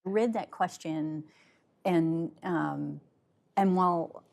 read that question, and while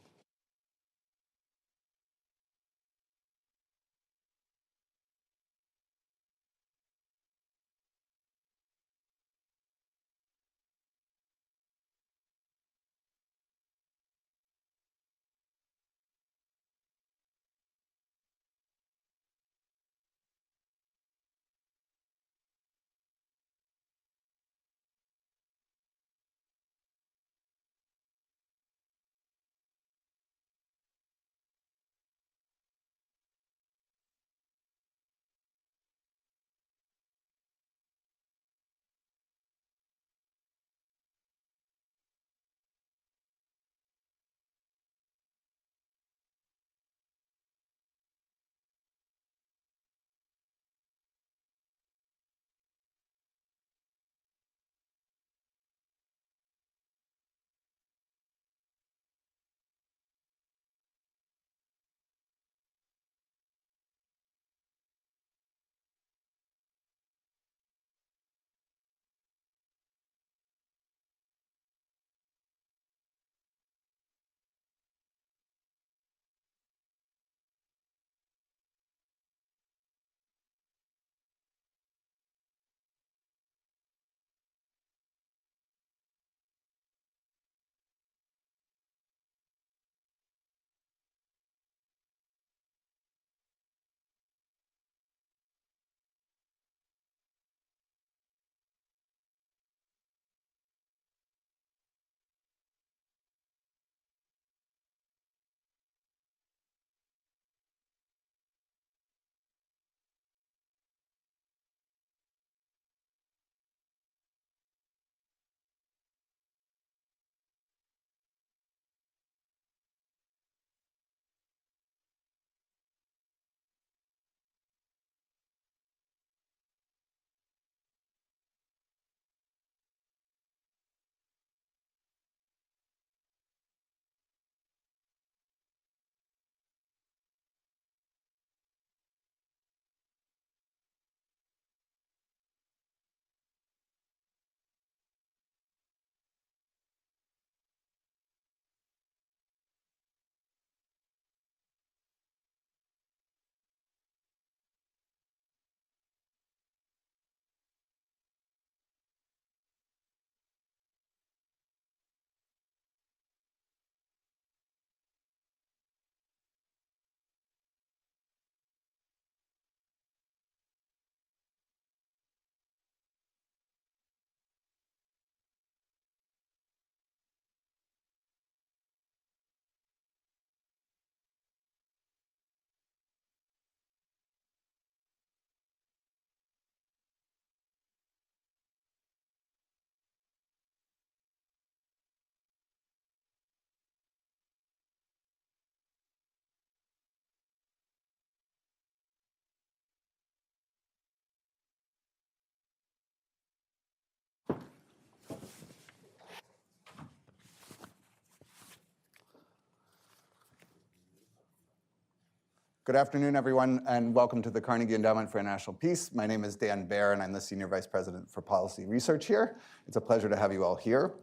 Good afternoon, everyone, and welcome to the Carnegie Endowment for International Peace. My name is Dan Baer, and I'm the Senior Vice President for Policy Research here. It's a pleasure to have you all here.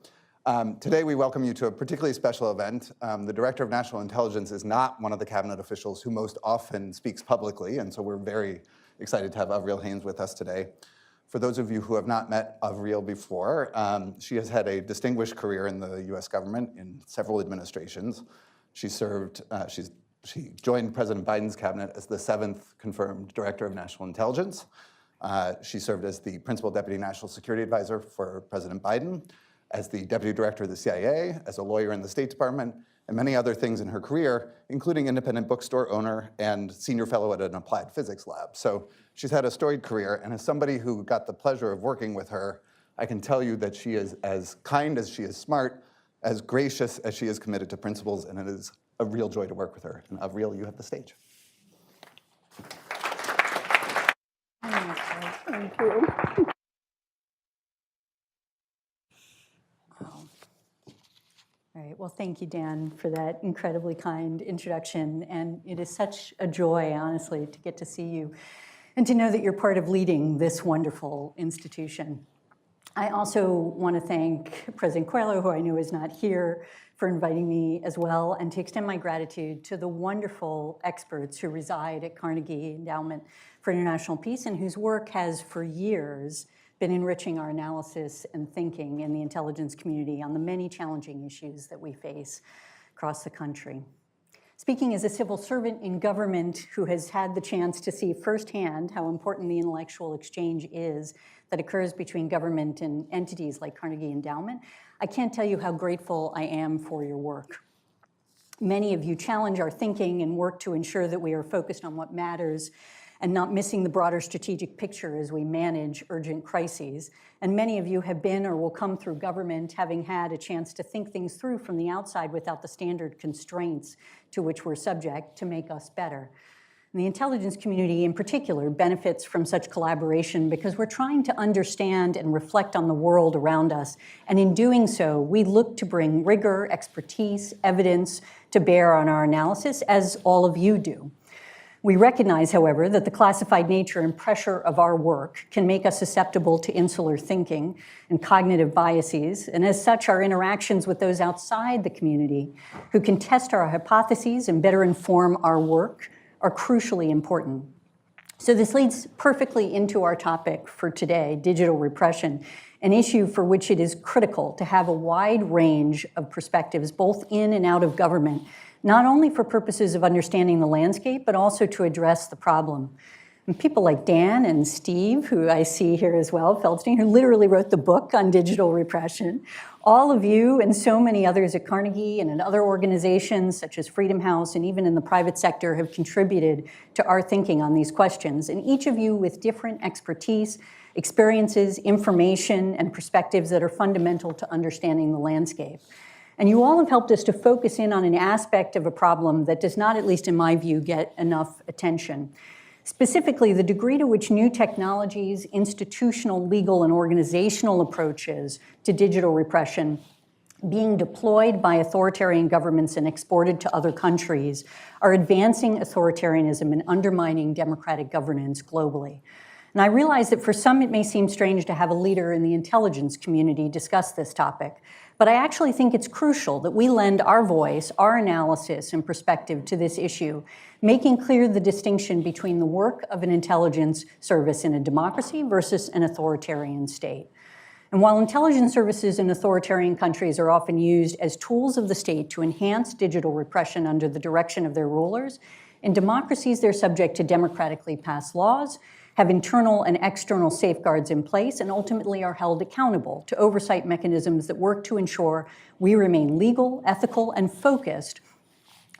Today, we welcome you to a particularly special event. The Director of National Intelligence is not one of the cabinet officials who most often speaks publicly, and so we're very excited to have Avril Haines with us today. For those of you who have not met Avril before, she has had a distinguished career in the US government in several administrations. She joined President Biden's cabinet as the 7th confirmed Director of National Intelligence. She served as the Principal Deputy National Security Advisor for President Biden, as the Deputy Director of the CIA, as a lawyer in the State Department, and many other things in her career, including independent bookstore owner and senior fellow at an applied physics lab. So she's had a storied career, and as somebody who got the pleasure of working with her, I can tell you that she is as kind as she is smart, as gracious as she is committed to principles, and it is a real joy to work with her. And Avril, you have the stage. Thank you. All right, well, thank you, Dan, for that incredibly kind introduction. And it is such a joy, honestly, to get to see you and to know that you're part of leading this wonderful institution. I also want to thank President Quell, who I know is not here, for inviting me as well, and to extend my gratitude to the wonderful experts who reside at Carnegie Endowment for International Peace and whose work has for years been enriching our analysis and thinking in the intelligence community on the many challenging issues that we face across the country. Speaking as a civil servant in government who has had the chance to see firsthand how important the intellectual exchange is that occurs between government and entities like Carnegie Endowment, I can't tell you how grateful I am for your work. Many of you challenge our thinking and work to ensure that we are focused on what matters and not missing the broader strategic picture as we manage urgent crises. And many of you have been or will come through government having had a chance to think things through from the outside without the standard constraints to which we're subject to make us better. And the intelligence community in particular benefits from such collaboration because we're trying to understand and reflect on the world around us. And in doing so, we look to bring rigor, expertise, evidence to bear on our analysis, as all of you do. We recognize, however, that the classified nature and pressure of our work can make us susceptible to insular thinking and cognitive biases, and as such, our interactions with those outside the community who can test our hypotheses and better inform our work are crucially important. So this leads perfectly into our topic for today, digital repression, an issue for which it is critical to have a wide range of perspectives, both in and out of government, not only for purposes of understanding the landscape, but also to address the problem. And people like Dan and Steve, who I see here as well, Feldstein, who literally wrote the book on digital repression, all of you and so many others at Carnegie and in other organizations such as Freedom House and even in the private sector have contributed to our thinking on these questions. And each of you with different expertise, experiences, information, and perspectives that are fundamental to understanding the landscape. And you all have helped us to focus in on an aspect of a problem that does not, at least in my view, get enough attention. Specifically, the degree to which new technologies, institutional, legal, and organizational approaches to digital repression being deployed by authoritarian governments and exported to other countries are advancing authoritarianism and undermining democratic governance globally. And I realize that for some it may seem strange to have a leader in the intelligence community discuss this topic, but I actually think it's crucial that we lend our voice, our analysis, and perspective to this issue, making clear the distinction between the work of an intelligence service in a democracy versus an authoritarian state. And while intelligence services in authoritarian countries are often used as tools of the state to enhance digital repression under the direction of their rulers, in democracies they're subject to democratically passed laws, have internal and external safeguards in place, and ultimately are held accountable to oversight mechanisms that work to ensure we remain legal, ethical, and focused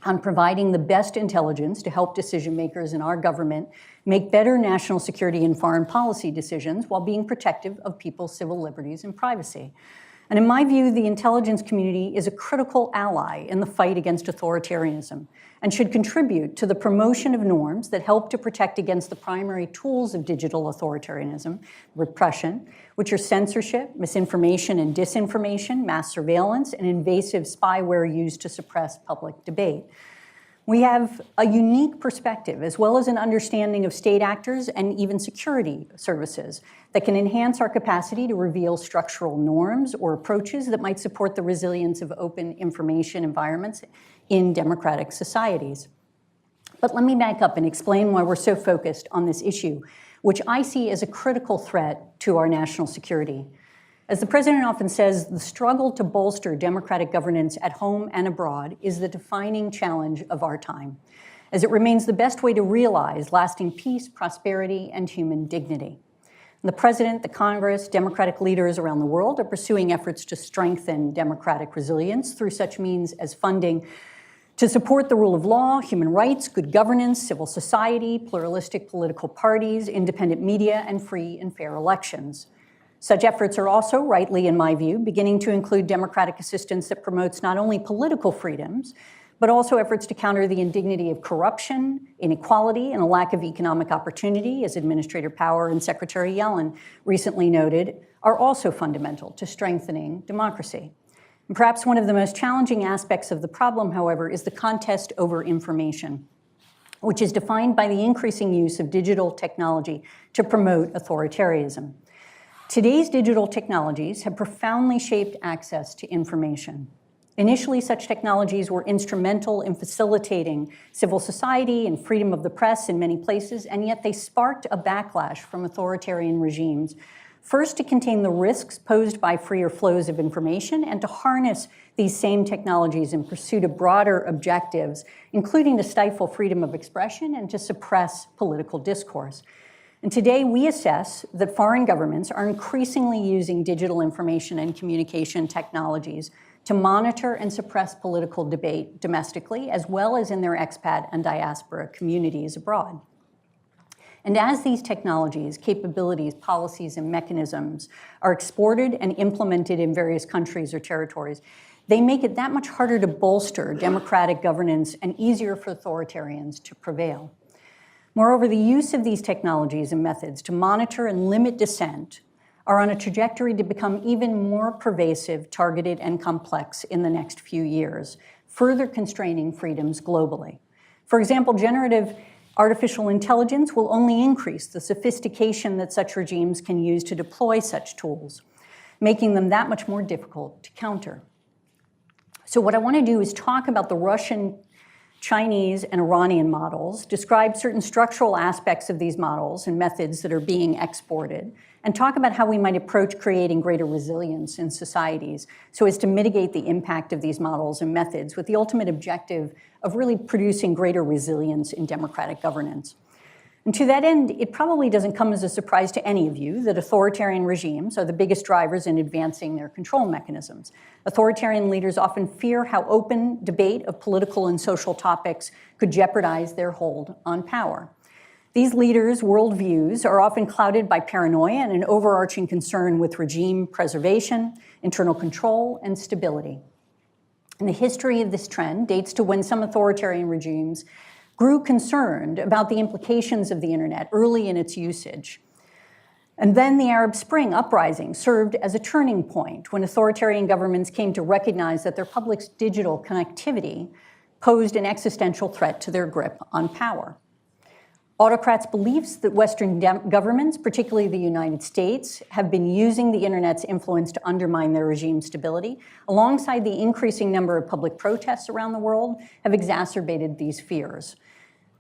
on providing the best intelligence to help decision makers in our government make better national security and foreign policy decisions while being protective of people's civil liberties and privacy. And in my view, the intelligence community is a critical ally in the fight against authoritarianism and should contribute to the promotion of norms that help to protect against the primary tools of digital authoritarianism, repression, which are censorship, misinformation and disinformation, mass surveillance, and invasive spyware used to suppress public debate. We have a unique perspective, as well as an understanding of state actors and even security services that can enhance our capacity to reveal structural norms or approaches that might support the resilience of open information environments in democratic societies. But let me back up and explain why we're so focused on this issue, which I see as a critical threat to our national security. As the president often says, the struggle to bolster democratic governance at home and abroad is the defining challenge of our time, as it remains the best way to realize lasting peace, prosperity, and human dignity. And the president, the Congress, democratic leaders around the world are pursuing efforts to strengthen democratic resilience through such means as funding to support the rule of law, human rights, good governance, civil society, pluralistic political parties, independent media, and free and fair elections. Such efforts are also, rightly in my view, beginning to include democratic assistance that promotes not only political freedoms, but also efforts to counter the indignity of corruption, inequality, and a lack of economic opportunity, as Administrator Power and Secretary Yellen recently noted, are also fundamental to strengthening democracy. And perhaps one of the most challenging aspects of the problem, however, is the contest over information, which is defined by the increasing use of digital technology to promote authoritarianism. Today's digital technologies have profoundly shaped access to information. Initially, such technologies were instrumental in facilitating civil society and freedom of the press in many places, and yet they sparked a backlash from authoritarian regimes, first to contain the risks posed by freer flows of information and to harness these same technologies in pursuit of broader objectives, including to stifle freedom of expression and to suppress political discourse. And today, we assess that foreign governments are increasingly using digital information and communication technologies to monitor and suppress political debate domestically, as well as in their expat and diaspora communities abroad. And as these technologies, capabilities, policies, and mechanisms are exported and implemented in various countries or territories, they make it that much harder to bolster democratic governance and easier for authoritarians to prevail. Moreover, the use of these technologies and methods to monitor and limit dissent are on a trajectory to become even more pervasive, targeted, and complex in the next few years, further constraining freedoms globally. For example, generative artificial intelligence will only increase the sophistication that such regimes can use to deploy such tools, making them that much more difficult to counter. So what I want to do is talk about the Russian, Chinese, and Iranian models, describe certain structural aspects of these models and methods that are being exported, and talk about how we might approach creating greater resilience in societies so as to mitigate the impact of these models and methods with the ultimate objective of really producing greater resilience in democratic governance. And to that end, it probably doesn't come as a surprise to any of you that authoritarian regimes are the biggest drivers in advancing their control mechanisms. Authoritarian leaders often fear how open debate of political and social topics could jeopardize their hold on power. These leaders' worldviews are often clouded by paranoia and an overarching concern with regime preservation, internal control, and stability. And the history of this trend dates to when some authoritarian regimes grew concerned about the implications of the internet early in its usage. And then the Arab Spring uprising served as a turning point when authoritarian governments came to recognize that their public's digital connectivity posed an existential threat to their grip on power. Autocrats' beliefs that Western governments, particularly the United States, have been using the internet's influence to undermine their regime's stability, alongside the increasing number of public protests around the world, have exacerbated these fears.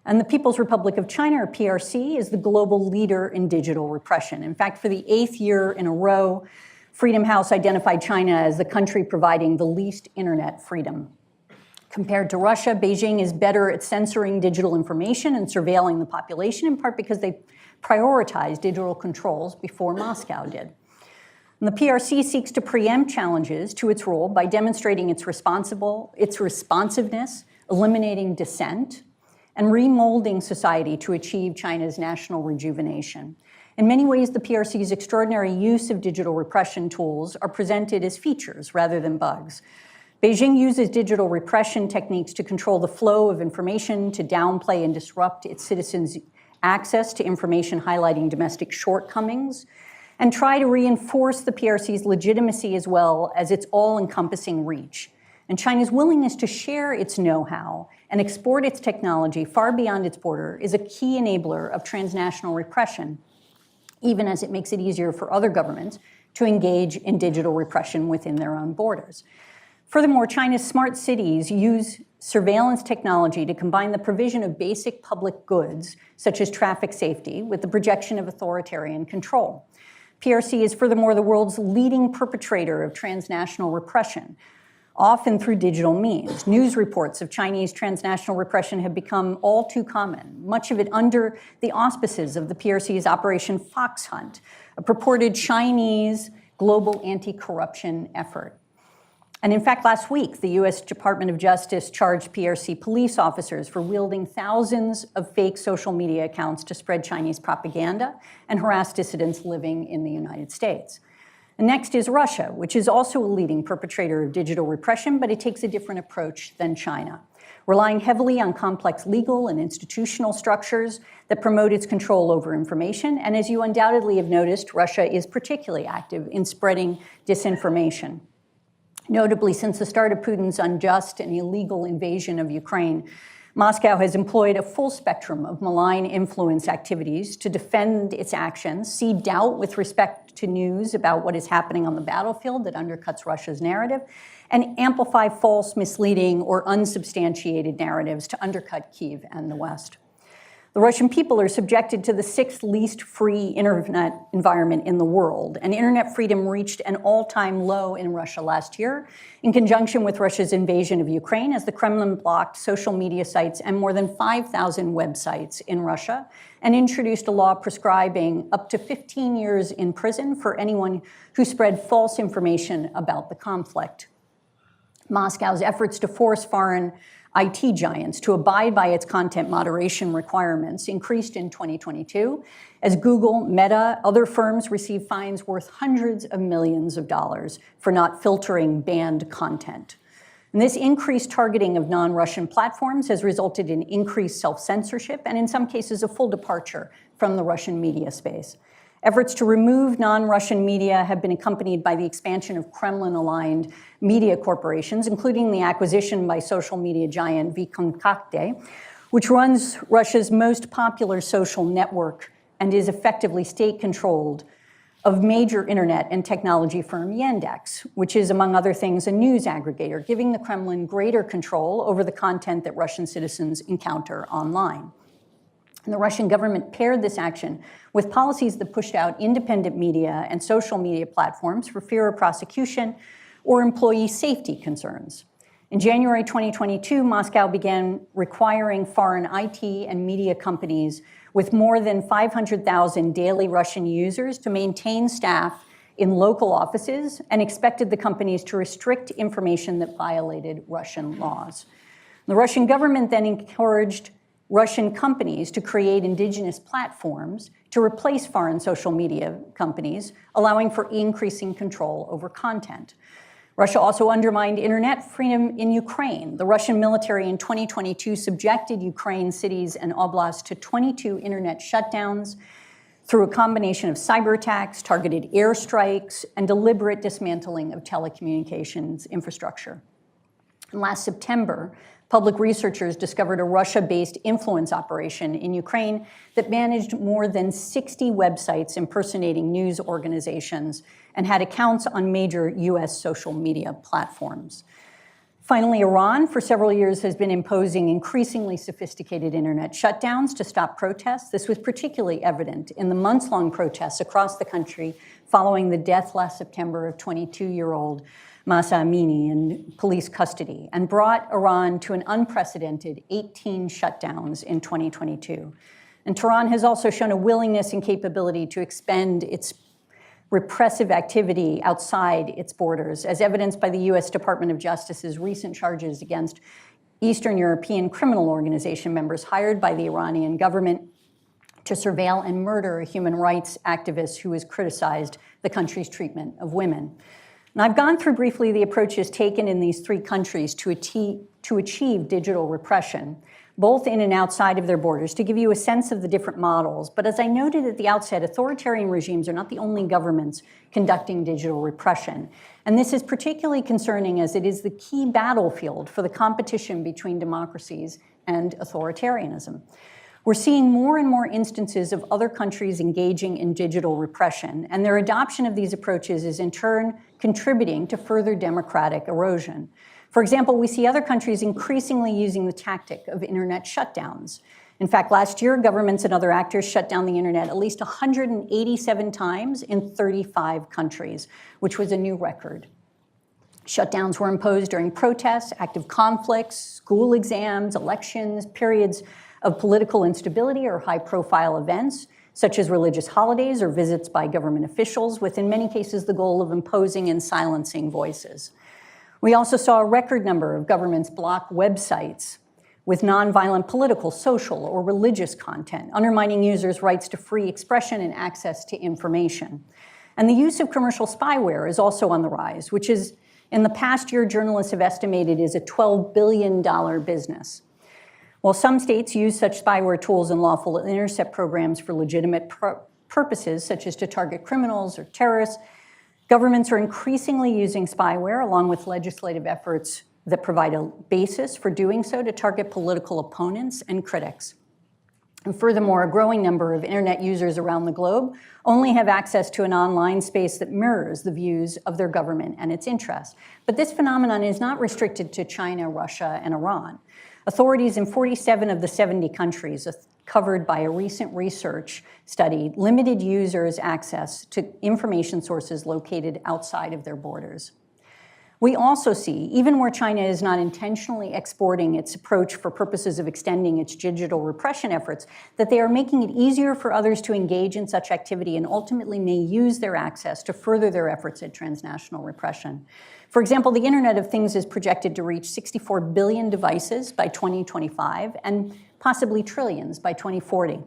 And the People's Republic of China, or PRC, is the global leader in digital repression. In fact, for the 8th year in a row, Freedom House identified China as the country providing the least internet freedom. Compared to Russia, Beijing is better at censoring digital information and surveilling the population, in part because they prioritize digital controls before Moscow did. And the PRC seeks to preempt challenges to its role by demonstrating its responsiveness, eliminating dissent, and remolding society to achieve China's national rejuvenation. In many ways, the PRC's extraordinary use of digital repression tools are presented as features rather than bugs. Beijing uses digital repression techniques to control the flow of information, to downplay and disrupt its citizens' access to information highlighting domestic shortcomings, and try to reinforce the PRC's legitimacy as well as its all-encompassing reach. And China's willingness to share its know-how and export its technology far beyond its border is a key enabler of transnational repression, even as it makes it easier for other governments to engage in digital repression within their own borders. Furthermore, China's smart cities use surveillance technology to combine the provision of basic public goods, such as traffic safety, with the projection of authoritarian control. PRC is furthermore the world's leading perpetrator of transnational repression, often through digital means. News reports of Chinese transnational repression have become all too common, much of it under the auspices of the PRC's Operation Fox Hunt, a purported Chinese global anti-corruption effort. And in fact, last week, the US Department of Justice charged PRC police officers for wielding thousands of fake social media accounts to spread Chinese propaganda and harass dissidents living in the United States. And next is Russia, which is also a leading perpetrator of digital repression, but it takes a different approach than China, relying heavily on complex legal and institutional structures that promote its control over information. And as you undoubtedly have noticed, Russia is particularly active in spreading disinformation. Notably, since the start of Putin's unjust and illegal invasion of Ukraine, Moscow has employed a full spectrum of malign influence activities to defend its actions, seed doubt with respect to news about what is happening on the battlefield that undercuts Russia's narrative, and amplify false, misleading, or unsubstantiated narratives to undercut Kyiv and the West. The Russian people are subjected to the 6th least free internet environment in the world, and internet freedom reached an all-time low in Russia last year in conjunction with Russia's invasion of Ukraine, as the Kremlin blocked social media sites and more than 5,000 websites in Russia and introduced a law prescribing up to 15 years in prison for anyone who spread false information about the conflict. Moscow's efforts to force foreign IT giants to abide by its content moderation requirements increased in 2022 as Google, Meta, other firms received fines worth hundreds of millions of dollars for not filtering banned content. And this increased targeting of non-Russian platforms has resulted in increased self-censorship and in some cases a full departure from the Russian media space. Efforts to remove non-Russian media have been accompanied by the expansion of Kremlin-aligned media corporations, including the acquisition by social media giant VKontakte, which runs Russia's most popular social network and is effectively state-controlled, of major internet and technology firm Yandex, which is, among other things, a news aggregator, giving the Kremlin greater control over the content that Russian citizens encounter online. And the Russian government paired this action with policies that pushed out independent media and social media platforms for fear of prosecution or employee safety concerns. In January 2022, Moscow began requiring foreign IT and media companies with more than 500,000 daily Russian users to maintain staff in local offices and expected the companies to restrict information that violated Russian laws. The Russian government then encouraged Russian companies to create indigenous platforms to replace foreign social media companies, allowing for increasing control over content. Russia also undermined internet freedom in Ukraine. The Russian military in 2022 subjected Ukraine's cities and oblasts to 22 internet shutdowns through a combination of cyber attacks, targeted airstrikes, and deliberate dismantling of telecommunications infrastructure. And last September, public researchers discovered a Russia-based influence operation in Ukraine that managed more than 60 websites impersonating news organizations and had accounts on major US social media platforms. Finally, Iran, for several years, has been imposing increasingly sophisticated internet shutdowns to stop protests. This was particularly evident in the months-long protests across the country following the death last September of 22-year-old Mahsa Amini in police custody, and brought Iran to an unprecedented 18 shutdowns in 2022. And Tehran has also shown a willingness and capability to expend its repressive activity outside its borders, as evidenced by the US Department of Justice's recent charges against Eastern European criminal organization members hired by the Iranian government to surveil and murder a human rights activist who has criticized the country's treatment of women. And I've gone through briefly the approaches taken in these three countries to achieve digital repression, both in and outside of their borders, to give you a sense of the different models. But as I noted at the outset, authoritarian regimes are not the only governments conducting digital repression. And this is particularly concerning as it is the key battlefield for the competition between democracies and authoritarianism. We're seeing more and more instances of other countries engaging in digital repression, and their adoption of these approaches is in turn contributing to further democratic erosion. For example, we see other countries increasingly using the tactic of internet shutdowns. In fact, last year, governments and other actors shut down the internet at least 187 times in 35 countries, which was a new record. Shutdowns were imposed during protests, active conflicts, school exams, elections, periods of political instability or high-profile events, such as religious holidays or visits by government officials, with in many cases the goal of imposing and silencing voices. We also saw a record number of governments block websites with nonviolent political, social, or religious content, undermining users' rights to free expression and access to information. And the use of commercial spyware is also on the rise, which is, in the past year, journalists have estimated is a $12 billion business. While some states use such spyware tools and lawful intercept programs for legitimate purposes, such as to target criminals or terrorists, governments are increasingly using spyware, along with legislative efforts that provide a basis for doing so to target political opponents and critics. And furthermore, a growing number of internet users around the globe only have access to an online space that mirrors the views of their government and its interests. But this phenomenon is not restricted to China, Russia, and Iran. Authorities in 47 of the 70 countries covered by a recent research study limited users' access to information sources located outside of their borders. We also see, even where China is not intentionally exporting its approach for purposes of extending its digital repression efforts, that they are making it easier for others to engage in such activity and ultimately may use their access to further their efforts at transnational repression. For example, the Internet of Things is projected to reach 64 billion devices by 2025 and possibly trillions by 2040,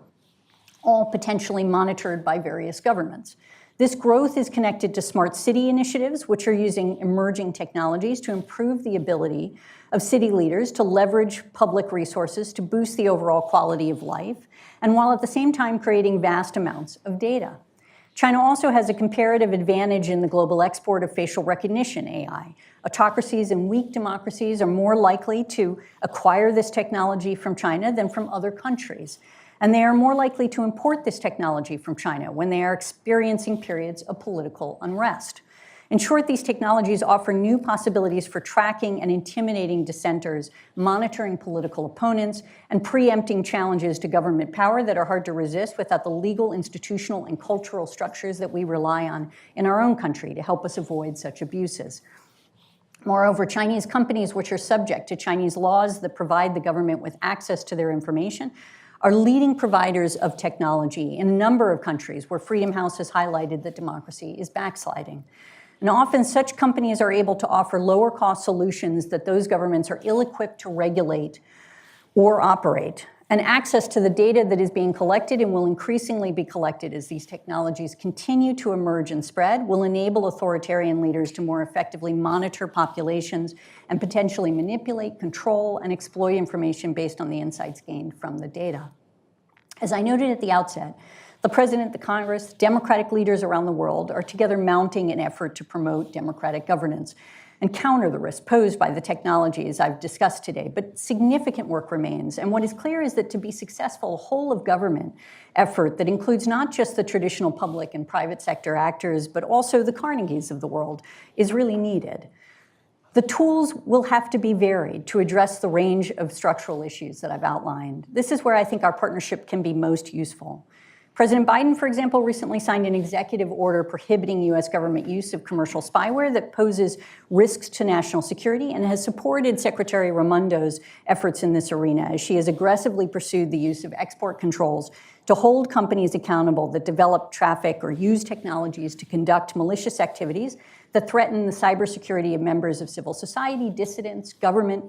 all potentially monitored by various governments. This growth is connected to smart city initiatives, which are using emerging technologies to improve the ability of city leaders to leverage public resources to boost the overall quality of life, and while at the same time creating vast amounts of data. China also has a comparative advantage in the global export of facial recognition AI. Autocracies and weak democracies are more likely to acquire this technology from China than from other countries. And they are more likely to import this technology from China when they are experiencing periods of political unrest. In short, these technologies offer new possibilities for tracking and intimidating dissenters, monitoring political opponents, and preempting challenges to government power that are hard to resist without the legal, institutional, and cultural structures that we rely on in our own country to help us avoid such abuses. Moreover, Chinese companies which are subject to Chinese laws that provide the government with access to their information are leading providers of technology in a number of countries where Freedom House has highlighted that democracy is backsliding. And often such companies are able to offer lower cost solutions that those governments are ill-equipped to regulate or operate. And access to the data that is being collected and will increasingly be collected as these technologies continue to emerge and spread will enable authoritarian leaders to more effectively monitor populations and potentially manipulate, control, and exploit information based on the insights gained from the data. As I noted at the outset, the President, the Congress, democratic leaders around the world are together mounting an effort to promote democratic governance and counter the risk posed by the technologies I've discussed today. But significant work remains. And what is clear is that to be successful, a whole of government effort that includes not just the traditional public and private sector actors, but also the Carnegies of the world is really needed. The tools will have to be varied to address the range of structural issues that I've outlined. This is where I think our partnership can be most useful. President Biden, for example, recently signed an executive order prohibiting U.S. government use of commercial spyware that poses risks to national security and has supported Secretary Raimondo's efforts in this arena as she has aggressively pursued the use of export controls to hold companies accountable that develop, traffic, or use technologies to conduct malicious activities that threaten the cybersecurity of members of civil society, dissidents, government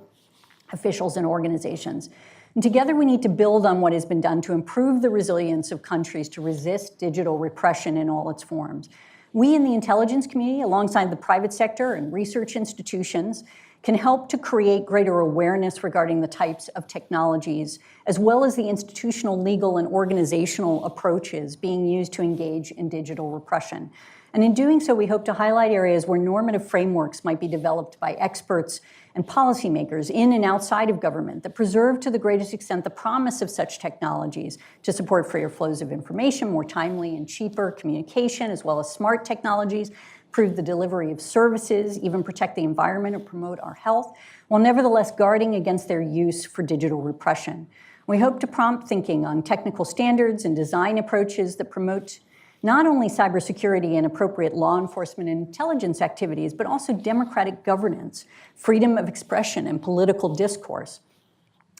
officials, and organizations. And together we need to build on what has been done to improve the resilience of countries to resist digital repression in all its forms. We in the intelligence community, alongside the private sector and research institutions, can help to create greater awareness regarding the types of technologies, as well as the institutional, legal, and organizational approaches being used to engage in digital repression. And in doing so, we hope to highlight areas where normative frameworks might be developed by experts and policymakers in and outside of government that preserve to the greatest extent the promise of such technologies to support freer flows of information, more timely and cheaper communication, as well as smart technologies, improve the delivery of services, even protect the environment and promote our health, while nevertheless guarding against their use for digital repression. We hope to prompt thinking on technical standards and design approaches that promote not only cybersecurity and appropriate law enforcement and intelligence activities, but also democratic governance, freedom of expression and political discourse,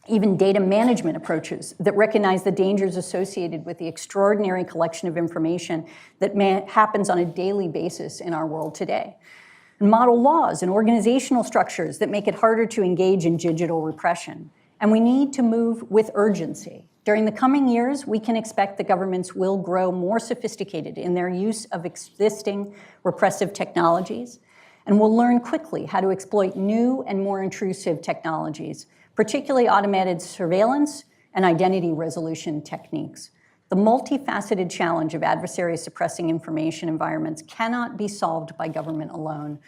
even data management approaches that recognize the dangers associated with the extraordinary collection of information that happens on a daily basis in our world today. And model laws and organizational structures that make it harder to engage in digital repression. And we need to move with urgency. During the coming years, we can expect that governments will grow more sophisticated in their use of existing repressive technologies, and will learn quickly how to exploit new and more intrusive technologies, particularly automated surveillance and identity resolution techniques. The multifaceted challenge of adversaries suppressing information environments cannot be solved by government alone.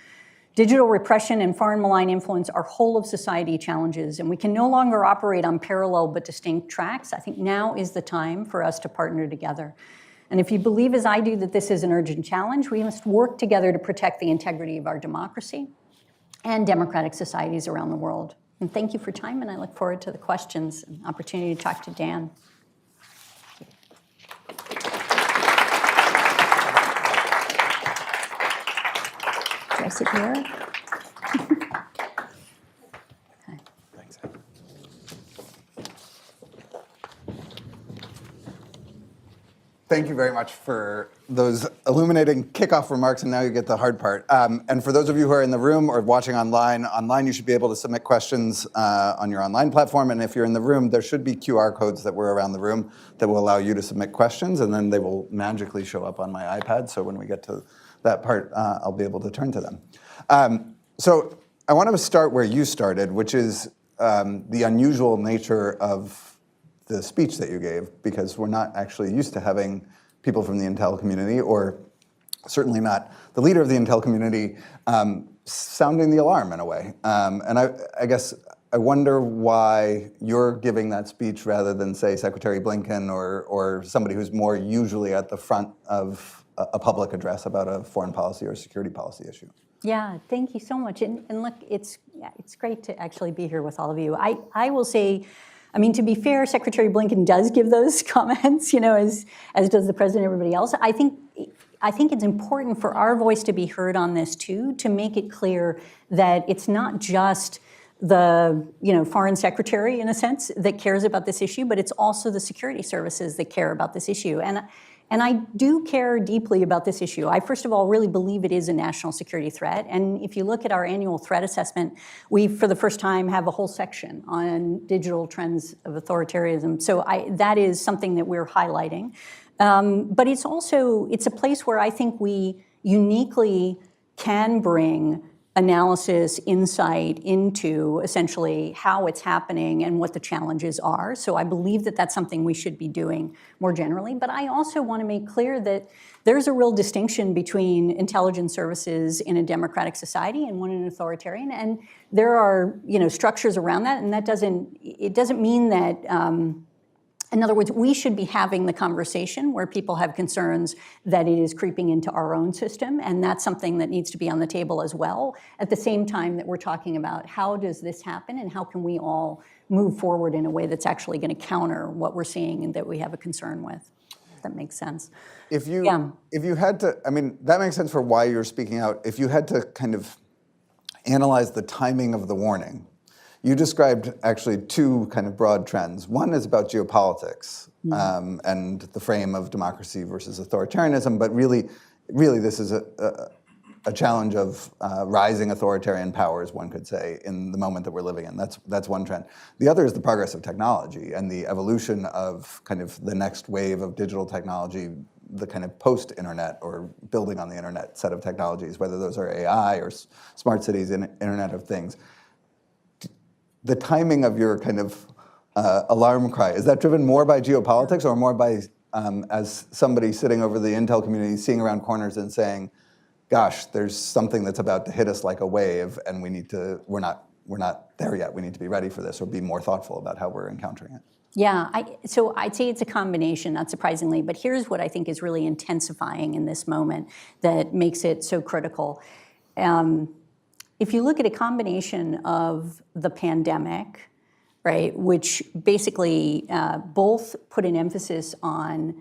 Digital repression and foreign malign influence are whole of society challenges, and we can no longer operate on parallel but distinct tracks. I think now is the time for us to partner together. And if you believe, as I do, that this is an urgent challenge, we must work together to protect the integrity of our democracy and democratic societies around the world. And thank you for your time, and I look forward to the questions and opportunity to talk to Dan. Should I sit here? Okay. Thanks. Thank you very much for those illuminating kickoff remarks, and now you get the hard part. And for those of you who are in the room or watching online you should be able to submit questions on your online platform, and if you're in the room, there should be QR codes that were around the room that will allow you to submit questions, and then they will magically show up on my iPad, so when we get to that part, I'll be able to turn to them. So I want to start where you started, which is the unusual nature of the speech that you gave, because we're not actually used to having people from the Intel community, or certainly not the leader of the Intel community, sounding the alarm in a way. And I guess I wonder why you're giving that speech rather than, say, Secretary Blinken or somebody who's more usually at the front of a public address about a foreign policy or security policy issue. Yeah, thank you so much. And look, it's great to actually be here with all of you. I will say, I mean, to be fair, Secretary Blinken does give those comments, as does the president and everybody else. I think it's important for our voice to be heard on this too, to make it clear that it's not just the foreign secretary, in a sense, that cares about this issue, but it's also the security services that care about this issue. And I do care deeply about this issue. I, first of all, really believe it is a national security threat. And if you look at our annual threat assessment, we, for the first time, have a whole section on digital trends of authoritarianism. So that is something that we're highlighting. But it's a place where I think we uniquely can bring analysis, insight into essentially how it's happening and what the challenges are. So I believe that that's something we should be doing more generally. But I also want to make clear that there's a real distinction between intelligence services in a democratic society and one in an authoritarian. And there are structures around that, and it doesn't mean that in other words, we should be having the conversation where people have concerns that it is creeping into our own system, and that's something that needs to be on the table as well, at the same time that we're talking about how does this happen and how can we all move forward in a way that's actually going to counter what we're seeing and that we have a concern with. If that makes sense. If you had to, I mean, that makes sense for why you're speaking out. If you had to kind of analyze the timing of the warning, you described actually two kind of broad trends. One is about geopolitics and the frame of democracy versus authoritarianism, but really this is a challenge of rising authoritarian powers, one could say, in the moment that we're living in. That's one trend. The other is the progress of technology and the evolution of kind of the next wave of digital technology, the kind of post-internet or building on the internet set of technologies, whether those are AI or smart cities and Internet of Things. The timing of your kind of alarm cry, is that driven more by geopolitics or more by, as somebody sitting over the Intel community, seeing around corners and saying, gosh, there's something that's about to hit us like a wave and we're not there yet, we need to be ready for this or be more thoughtful about how we're encountering it? Yeah, so I'd say it's a combination, not surprisingly, but here's what I think is really intensifying in this moment that makes it so critical. If you look at a combination of the pandemic, right, which basically both put an emphasis on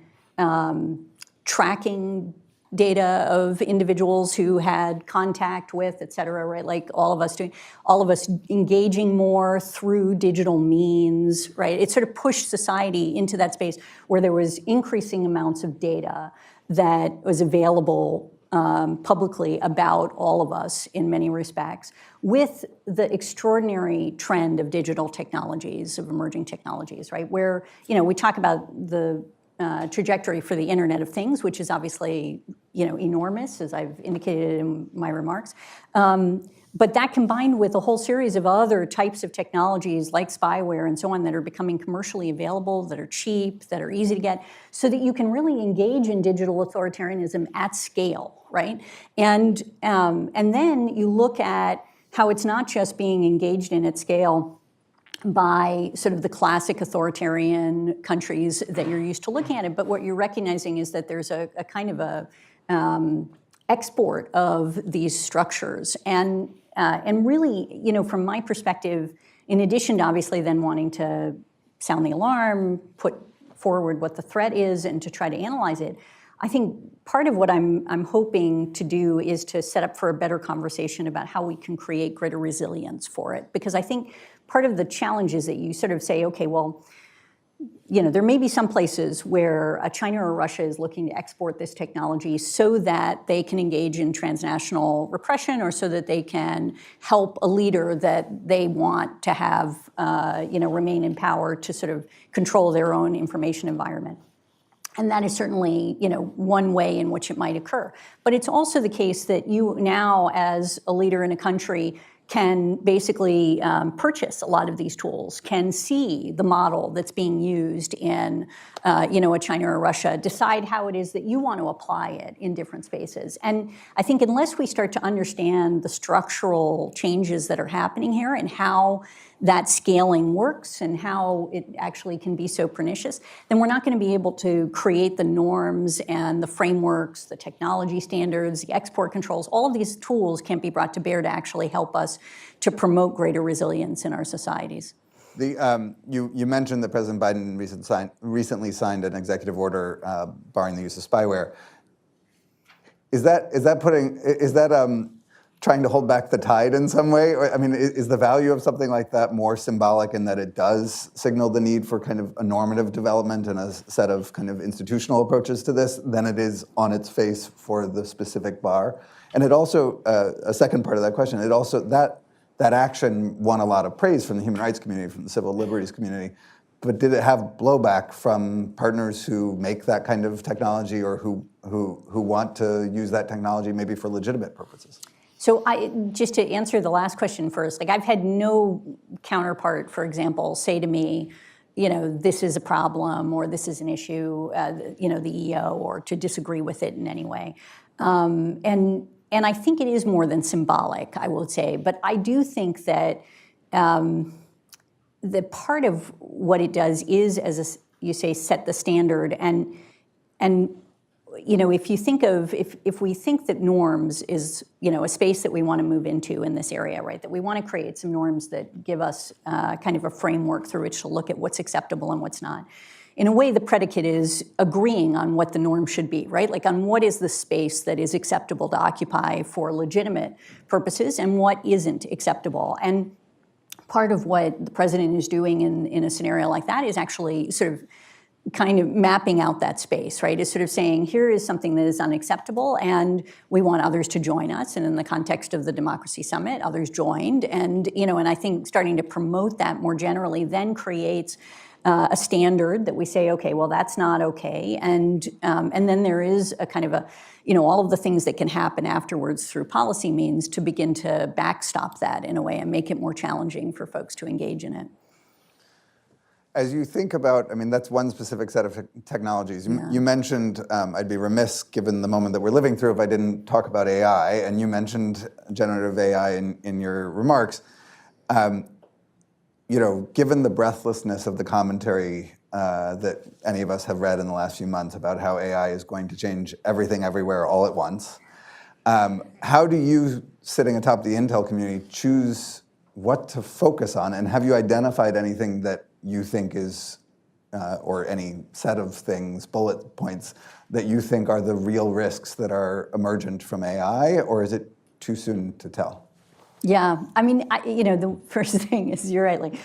tracking data of individuals who had contact with, et cetera, right, like all of us engaging more through digital means, right? It sort of pushed society into that space where there was increasing amounts of data that was available publicly about all of us in many respects, with the extraordinary trend of digital technologies, of emerging technologies, right? Where, we talk about the trajectory for the Internet of Things, which is obviously, enormous, as I've indicated in my remarks. But that combined with a whole series of other types of technologies like spyware and so on that are becoming commercially available, that are cheap, that are easy to get, so that you can really engage in digital authoritarianism at scale, right? And then you look at how it's not just being engaged in at scale by sort of the classic authoritarian countries that you're used to looking at it, but what you're recognizing is that there's a kind of a export of these structures. And really, from my perspective, in addition to obviously then wanting to sound the alarm, put forward what the threat is, and to try to analyze it, I think part of what I'm hoping to do is to set up for a better conversation about how we can create greater resilience for it. Because I think part of the challenge is that you sort of say, okay, well, there may be some places where China or Russia is looking to export this technology so that they can engage in transnational repression, or so that they can help a leader that they want to have, remain in power to sort of control their own information environment. And that is certainly, one way in which it might occur. But it's also the case that you now, as a leader in a country, can basically purchase a lot of these tools, can see the model that's being used in a China or Russia, decide how it is that you want to apply it in different spaces. And I think unless we start to understand the structural changes that are happening here and how that scaling works and how it actually can be so pernicious, then we're not going to be able to create the norms and the frameworks, the technology standards, the export controls. All of these tools can't be brought to bear to actually help us to promote greater resilience in our societies. You mentioned that President Biden recently signed an executive order barring the use of spyware. Is that trying to hold back the tide in some way? I mean, is the value of something like that more symbolic in that it does signal the need for kind of a normative development and a set of kind of institutional approaches to this than it is on its face for the specific bar? And it also, a second part of that question, it also, that action won a lot of praise from the human rights community, from the civil liberties community, but did it have blowback from partners who make that kind of technology or who want to use that technology maybe for legitimate purposes? So just to answer the last question first, I've had no counterpart, for example, say to me, this is a problem or this is an issue, the EO, or to disagree with it in any way. And I think it is more than symbolic, I will say. But I do think that the part of what it does is, as you say, set the standard. And if you think of, if we think that norms is, a space that we want to move into in this area, right, that we want to create some norms that give us kind of a framework through which to look at what's acceptable and what's not. In a way, the predicate is agreeing on what the norm should be, right? Like on what is the space that is acceptable to occupy for legitimate purposes and what isn't acceptable. And part of what the president is doing in a scenario like that is actually sort of kind of mapping out that space, right? Is sort of saying, here is something that is unacceptable and we want others to join us. And in the context of the Democracy Summit, others joined. And, and I think starting to promote that more generally then creates a standard that we say, okay, well, that's not okay. And then there is a kind of a, all of the things that can happen afterwards through policy means to begin to backstop that in a way and make it more challenging for folks to engage in it. As you think about, that's one specific set of technologies. Yeah. You mentioned, I'd be remiss given the moment that we're living through if I didn't talk about AI, and you mentioned generative AI in your remarks. Given the breathlessness of the commentary that any of us have read in the last few months about how AI is going to change everything everywhere all at once, how do you, sitting atop the Intel community, choose what to focus on? And have you identified anything that you think is, or any set of things, bullet points, that you think are the real risks that are emergent from AI, or is it too soon to tell? Yeah, the first thing is, you're right,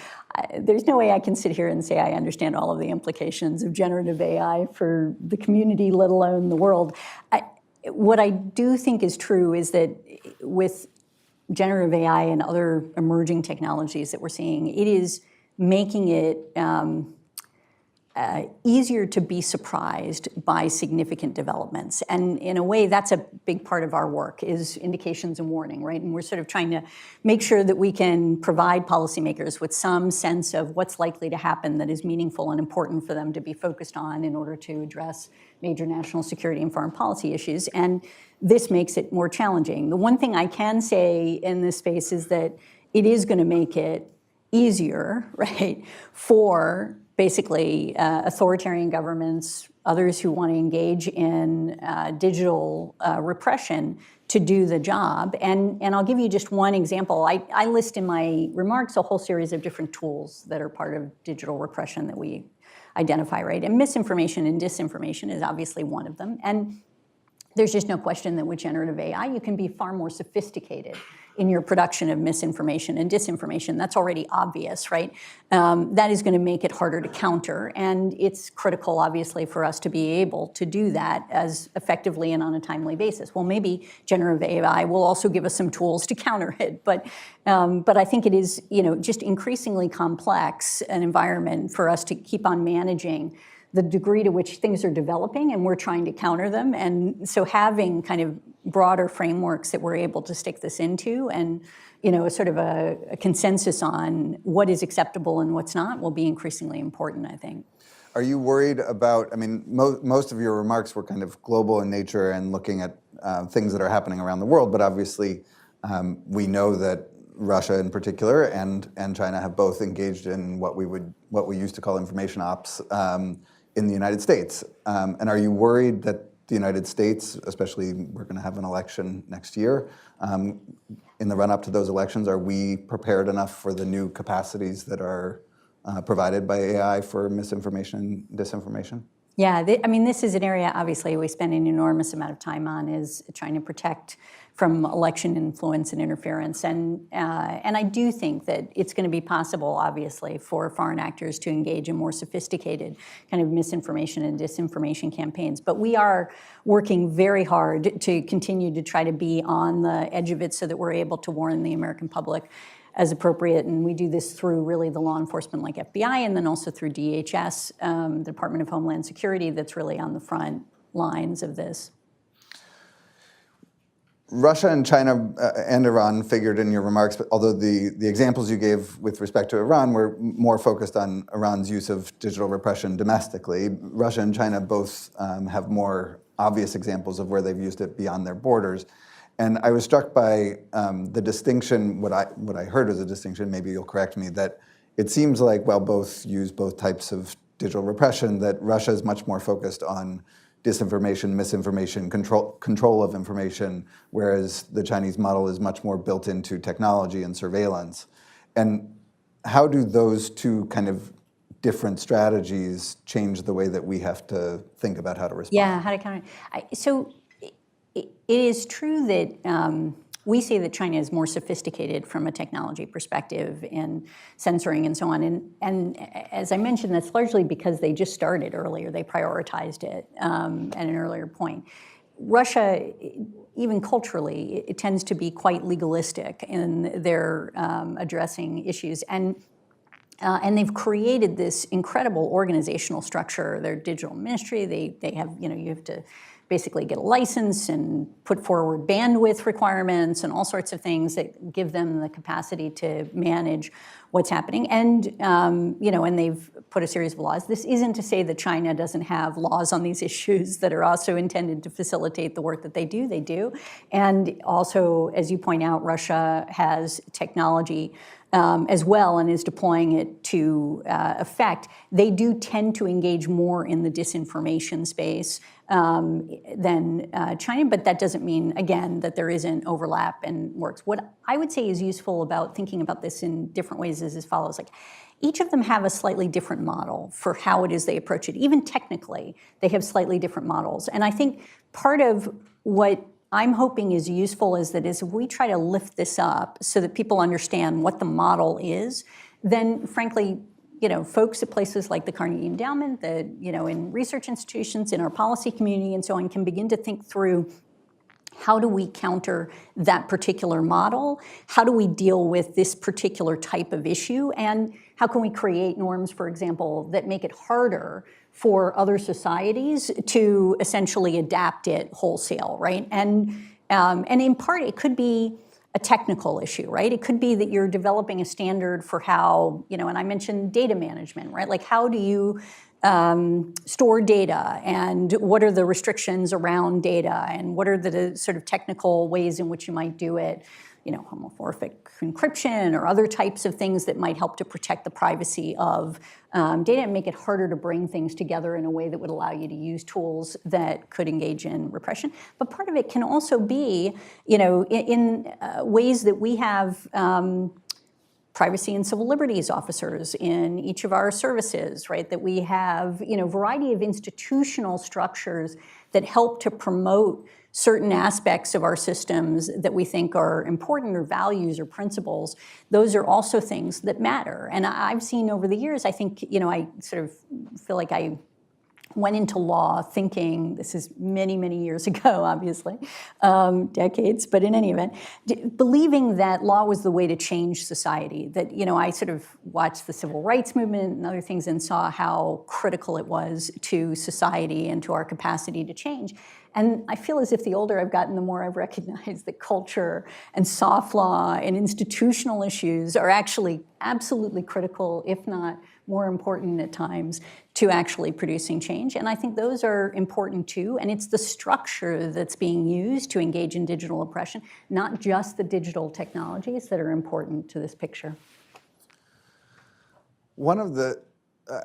there's no way I can sit here and say I understand all of the implications of generative AI for the community, let alone the world. What I do think is true is that with generative AI and other emerging technologies that we're seeing, it is making it easier to be surprised by significant developments. And in a way, that's a big part of our work, is indications and warning, right? And we're sort of trying to make sure that we can provide policymakers with some sense of what's likely to happen that is meaningful and important for them to be focused on in order to address major national security and foreign policy issues. And this makes it more challenging. The one thing I can say in this space is that it is going to make it easier, right, for basically authoritarian governments, others who want to engage in digital repression to do the job. And I'll give you just one example. I list in my remarks a whole series of different tools that are part of digital repression that we identify, right? And misinformation and disinformation is obviously one of them. And there's just no question that with generative AI, you can be far more sophisticated in your production of misinformation and disinformation. That's already obvious, right? That is going to make it harder to counter. And it's critical, obviously, for us to be able to do that as effectively and on a timely basis. Well, maybe generative AI will also give us some tools to counter it. But I think it is, just increasingly complex an environment for us to keep on managing the degree to which things are developing, and we're trying to counter them. And so having kind of broader frameworks that we're able to stick this into, and sort of a consensus on what is acceptable and what's not, will be increasingly important, I think. Are you worried about, most of your remarks were kind of global in nature and looking at things that are happening around the world, but obviously we know that Russia in particular and China have both engaged in what we used to call information ops in the United States. And are you worried that the United States, especially we're going to have an election next year, in the run-up to those elections, are we prepared enough for the new capacities that are provided by AI for misinformation and disinformation? Yeah, this is an area, obviously, we spend an enormous amount of time on, is trying to protect from election influence and interference. And I do think that it's going to be possible, obviously, for foreign actors to engage in more sophisticated kind of misinformation and disinformation campaigns. But we are working very hard to continue to try to be on the edge of it so that we're able to warn the American public as appropriate. And we do this through really the law enforcement like FBI, and then also through DHS, the Department of Homeland Security, that's really on the front lines of this. Russia and China and Iran figured in your remarks, but although the examples you gave with respect to Iran were more focused on Iran's use of digital repression domestically, Russia and China both have more obvious examples of where they've used it beyond their borders. And I was struck by the distinction, what I heard was a distinction, maybe you'll correct me, that it seems like, well, both use both types of digital repression, that Russia is much more focused on disinformation, misinformation, control of information, whereas the Chinese model is much more built into technology and surveillance. And how do those two kind of different strategies change the way that we have to think about how to respond? Yeah, how to counter it. So it is true that we see that China is more sophisticated from a technology perspective in censoring and so on. And as I mentioned, that's largely because they just started earlier. They prioritized it at an earlier point. Russia, even culturally, it tends to be quite legalistic in their addressing issues. And they've created this incredible organizational structure. Their digital ministry, they have, you have to basically get a license and put forward bandwidth requirements and all sorts of things that give them the capacity to manage what's happening. And and they've put a series of laws. This isn't to say that China doesn't have laws on these issues that are also intended to facilitate the work that they do. They do. And also, as you point out, Russia has technology as well and is deploying it to effect. They do tend to engage more in the disinformation space than China, but that doesn't mean, again, that there isn't overlap and works. What I would say is useful about thinking about this in different ways is as follows. Like, each of them have a slightly different model for how it is they approach it. Even technically, they have slightly different models. And I think part of what I'm hoping is useful is that if we try to lift this up so that people understand what the model is, then frankly, folks at places like the Carnegie Endowment, in research institutions, in our policy community and so on, can begin to think through how do we counter that particular model? How do we deal with this particular type of issue? And how can we create norms, for example, that make it harder for other societies to essentially adapt it wholesale, right? And in part, it could be a technical issue, right? It could be that you're developing a standard for how, and I mentioned data management, right? Like, how do you store data, and what are the restrictions around data, and what are the sort of technical ways in which you might do it, homomorphic encryption or other types of things that might help to protect the privacy of data and make it harder to bring things together in a way that would allow you to use tools that could engage in repression. But part of it can also be, in ways that we have privacy and civil liberties officers in each of our services, right? That we have, a variety of institutional structures that help to promote certain aspects of our systems that we think are important, or values or principles. Those are also things that matter. And I've seen over the years, I think, I sort of feel like I went into law thinking, this is many, many years ago, obviously, decades, but in any event, believing that law was the way to change society. That, I sort of watched the civil rights movement and other things and saw how critical it was to society and to our capacity to change. And I feel as if the older I've gotten, the more I've recognized that culture and soft law and institutional issues are actually absolutely critical, if not more important at times, to actually producing change. And I think those are important too. And it's the structure that's being used to engage in digital oppression, not just the digital technologies that are important to this picture.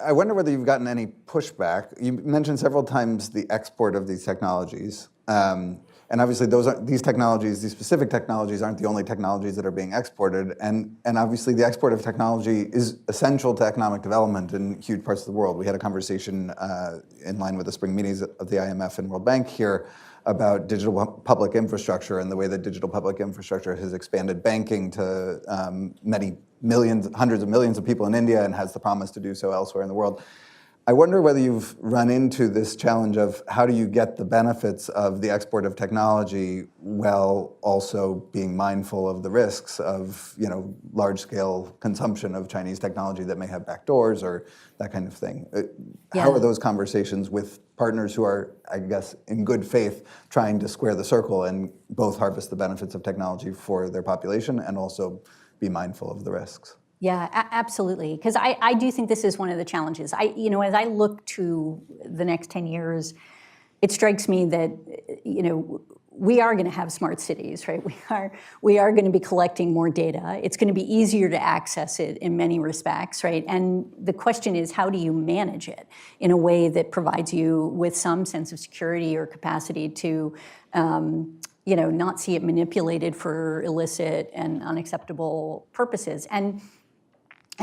I wonder whether you've gotten any pushback. You mentioned several times the export of these technologies. And obviously these specific technologies aren't the only technologies that are being exported. And obviously the export of technology is essential to economic development in huge parts of the world. We had a conversation in line with the spring meetings of the IMF and World Bank here about digital public infrastructure and the way that digital public infrastructure has expanded banking to many millions, hundreds of millions of people in India, and has the promise to do so elsewhere in the world. I wonder whether you've run into this challenge of how do you get the benefits of the export of technology while also being mindful of the risks of, large-scale consumption of Chinese technology that may have backdoors or that kind of thing. Yeah. How are those conversations with partners who are, I guess, in good faith trying to square the circle and both harvest the benefits of technology for their population and also be mindful of the risks? Yeah, absolutely. Because I do think this is one of the challenges. As I look to the next 10 years, it strikes me that, we are going to have smart cities, right? We are going to be collecting more data. It's going to be easier to access it in many respects, right? And the question is, how do you manage it in a way that provides you with some sense of security or capacity to not see it manipulated for illicit and unacceptable purposes. And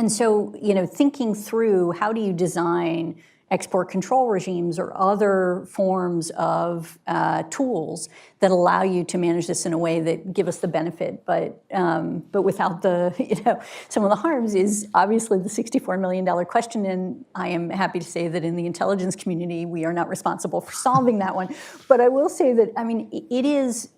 so, thinking through how do you design export control regimes or other forms of tools that allow you to manage this in a way that give us the benefit, but without the, some of the harms is obviously the $64 million question. And I am happy to say that in the intelligence community, we are not responsible for solving that one. But I will say that, it is,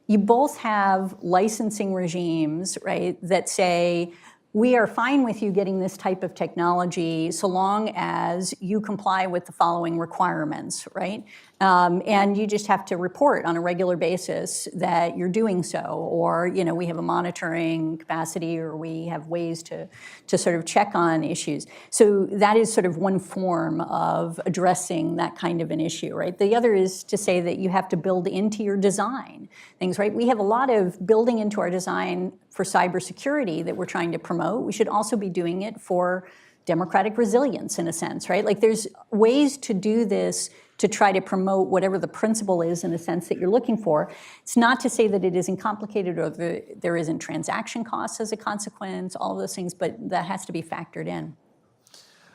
you both have licensing regimes, right, that say, we are fine with you getting this type of technology so long as you comply with the following requirements, right? And you just have to report on a regular basis that you're doing so, or we have a monitoring capacity, or we have ways to sort of check on issues. So that is sort of one form of addressing that kind of an issue, right? The other is to say that you have to build into your design things, right? We have a lot of building into our design for cybersecurity that we're trying to promote. We should also be doing it for democratic resilience, in a sense, right? Like, there's ways to do this to try to promote whatever the principle is in a sense that you're looking for. It's not to say that it isn't complicated or there isn't transaction costs as a consequence, all of those things, but that has to be factored in.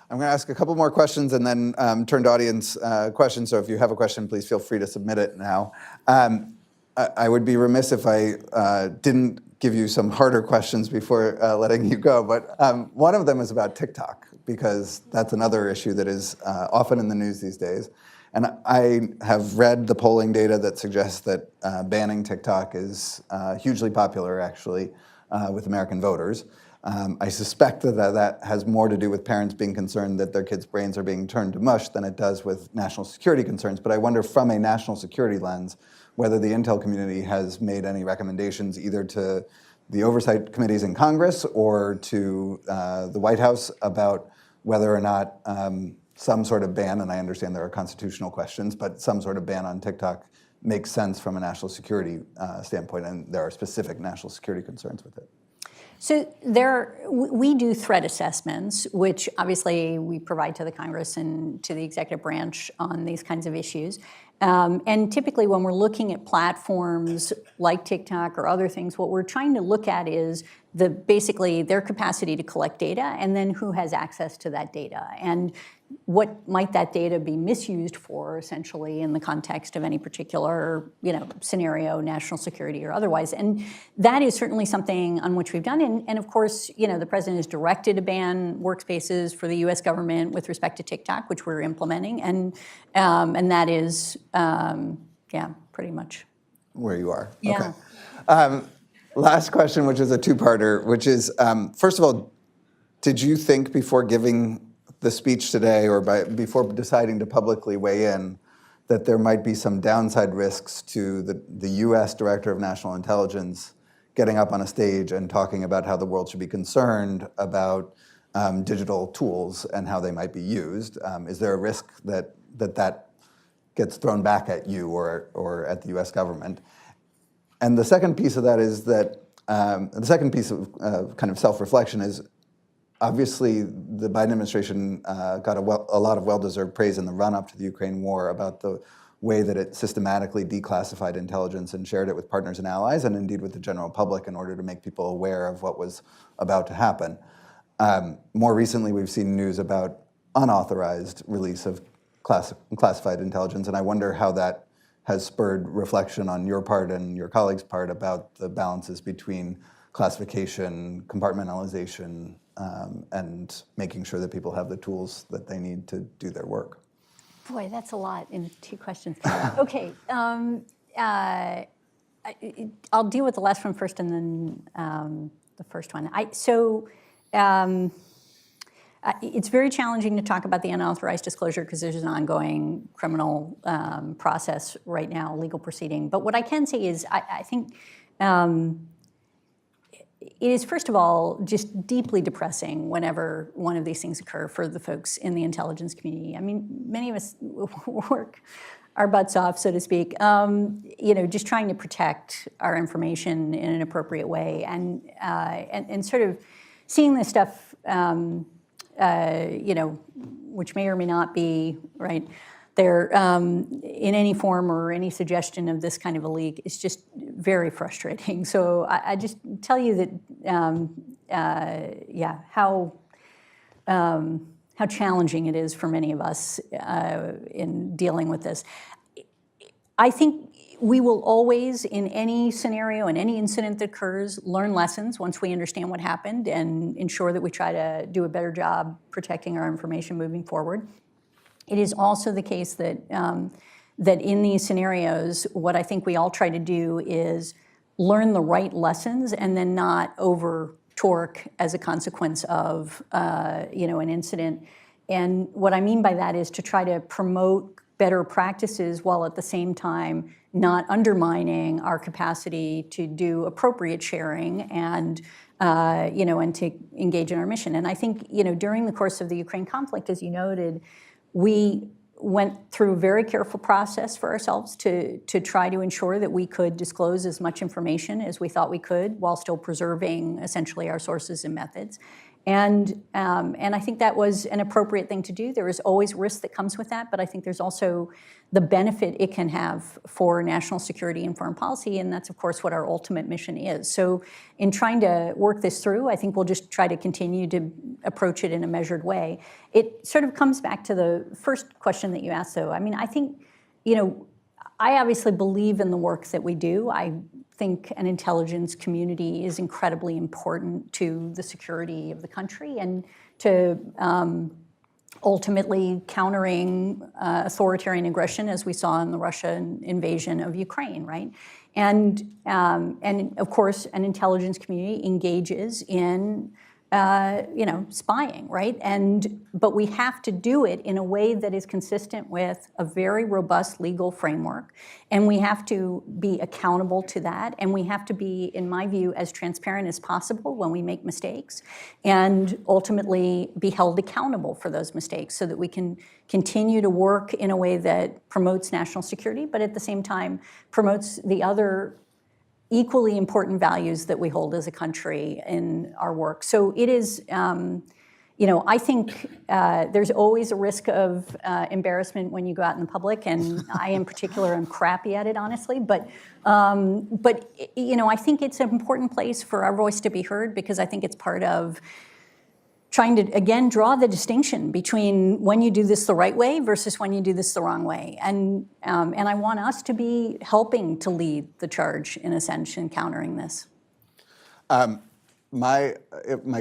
I'm going to ask a couple more questions and then turn to audience questions. So if you have a question, please feel free to submit it now. I would be remiss if I didn't give you some harder questions before letting you go, but one of them is about TikTok, because that's another issue that is often in the news these days. And I have read the polling data that suggests that banning TikTok is hugely popular, actually, with American voters. I suspect that has more to do with parents being concerned that their kids' brains are being turned to mush than it does with national security concerns. But I wonder, from a national security lens, whether the Intel community has made any recommendations either to the oversight committees in Congress or to the White House about whether or not some sort of ban, and I understand there are constitutional questions, but some sort of ban on TikTok makes sense from a national security standpoint, and there are specific national security concerns with it. So we do threat assessments, which obviously we provide to the Congress and to the executive branch on these kinds of issues. And typically when we're looking at platforms like TikTok or other things, what we're trying to look at is basically their capacity to collect data and then who has access to that data. And what might that data be misused for, essentially, in the context of any particular, scenario, national security or otherwise. And that is certainly something on which we've done. And of course, the president has directed to ban workspaces for the U.S. government with respect to TikTok, which we're implementing. And that is, pretty much where you are. Yeah. Okay. Last question, which is a two-parter, which is, first of all, did you think before giving the speech today or before deciding to publicly weigh in that there might be some downside risks to the U.S. Director of National Intelligence getting up on a stage and talking about how the world should be concerned about digital tools and how they might be used? Is there a risk that gets thrown back at you or at the U.S. government? And the second piece of that is that, the second piece of kind of self-reflection is, obviously, the Biden administration got a lot of well-deserved praise in the run-up to the Ukraine war about the way that it systematically declassified intelligence and shared it with partners and allies, and indeed with the general public, in order to make people aware of what was about to happen. More recently, we've seen news about unauthorized release of classified intelligence, and I wonder how that has spurred reflection on your part and your colleagues' part about the balances between classification, compartmentalization, and making sure that people have the tools that they need to do their work. Boy, that's a lot in two questions. Okay, I'll deal with the last one first and then the first one. It's very challenging to talk about the unauthorized disclosure because there's an ongoing criminal process right now, legal proceeding. But what I can say is I think it is, first of all, just deeply depressing whenever one of these things occur for the folks in the intelligence community. I mean, many of us work our butts off, so to speak, just trying to protect our information in an appropriate way, and sort of seeing this stuff, which may or may not be right there in any form or any suggestion of this kind of a leak is just very frustrating. So I just tell you that, how challenging it is for many of us in dealing with this. I think we will always, in any scenario, in any incident that occurs, learn lessons once we understand what happened and ensure that we try to do a better job protecting our information moving forward. It is also the case that that in these scenarios, what I think we all try to do is learn the right lessons and then not over-torque as a consequence of an incident. And what I mean by that is to try to promote better practices while at the same time not undermining our capacity to do appropriate sharing and and to engage in our mission. And I think during the course of the Ukraine conflict, as you noted, we went through a very careful process for ourselves to try to ensure that we could disclose as much information as we thought we could while still preserving essentially our sources and methods. And I think that was an appropriate thing to do. There is always risk that comes with that, but I think there's also the benefit it can have for national security and foreign policy, and that's, of course, what our ultimate mission is. So in trying to work this through, I think we'll just try to continue to approach it in a measured way. It sort of comes back to the first question that you asked, though. I mean, I think, I obviously believe in the work that we do. I think an intelligence community is incredibly important to the security of the country and to ultimately countering authoritarian aggression, as we saw in the Russian invasion of Ukraine, right? And of course, an intelligence community engages in spying, right? But we have to do it in a way that is consistent with a very robust legal framework, and we have to be accountable to that, and we have to be, in my view, as transparent as possible when we make mistakes, and ultimately be held accountable for those mistakes so that we can continue to work in a way that promotes national security, but at the same time promotes the other equally important values that we hold as a country in our work. So it is, I think there's always a risk of embarrassment when you go out in the public, and I in particular am crappy at it, honestly. But I think it's an important place for our voice to be heard, because I think it's part of trying to, again, draw the distinction between when you do this the right way versus when you do this the wrong way. And I want us to be helping to lead the charge, in a sense, in countering this. My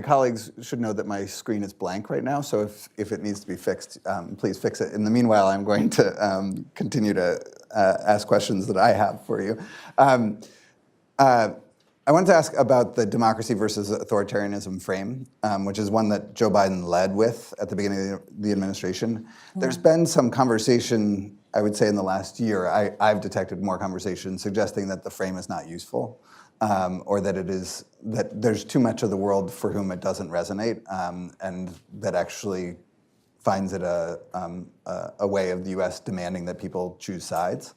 colleagues should know that my screen is blank right now, so if it needs to be fixed, please fix it. In the meanwhile, I'm going to continue to ask questions that I have for you. I wanted to ask about the democracy versus authoritarianism frame, which is one that Joe Biden led with at the beginning of the administration. There's been some conversation, I would say in the last year, I've detected more conversation suggesting that the frame is not useful, or that there's too much of the world for whom it doesn't resonate, and that actually finds it a way of the US demanding that people choose sides.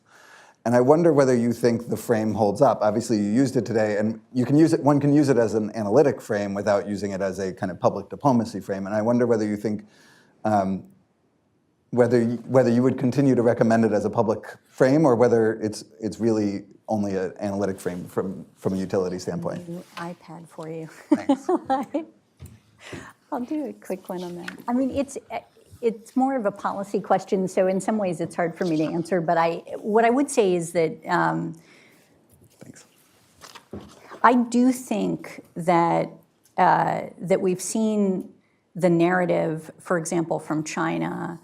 And I wonder whether you think the frame holds up. Obviously, you used it today, and you can use it. One can use it as an analytic frame without using it as a kind of public diplomacy frame. And I wonder whether you think whether you would continue to recommend it as a public frame, or whether it's really only an analytic frame from a utility standpoint. iPad for you. Thanks. I'll do a quick one on that. I mean, it's more of a policy question, so in some ways it's hard for me to answer. But what I would say is that Thanks. I do think that that we've seen the narrative, for example, from China,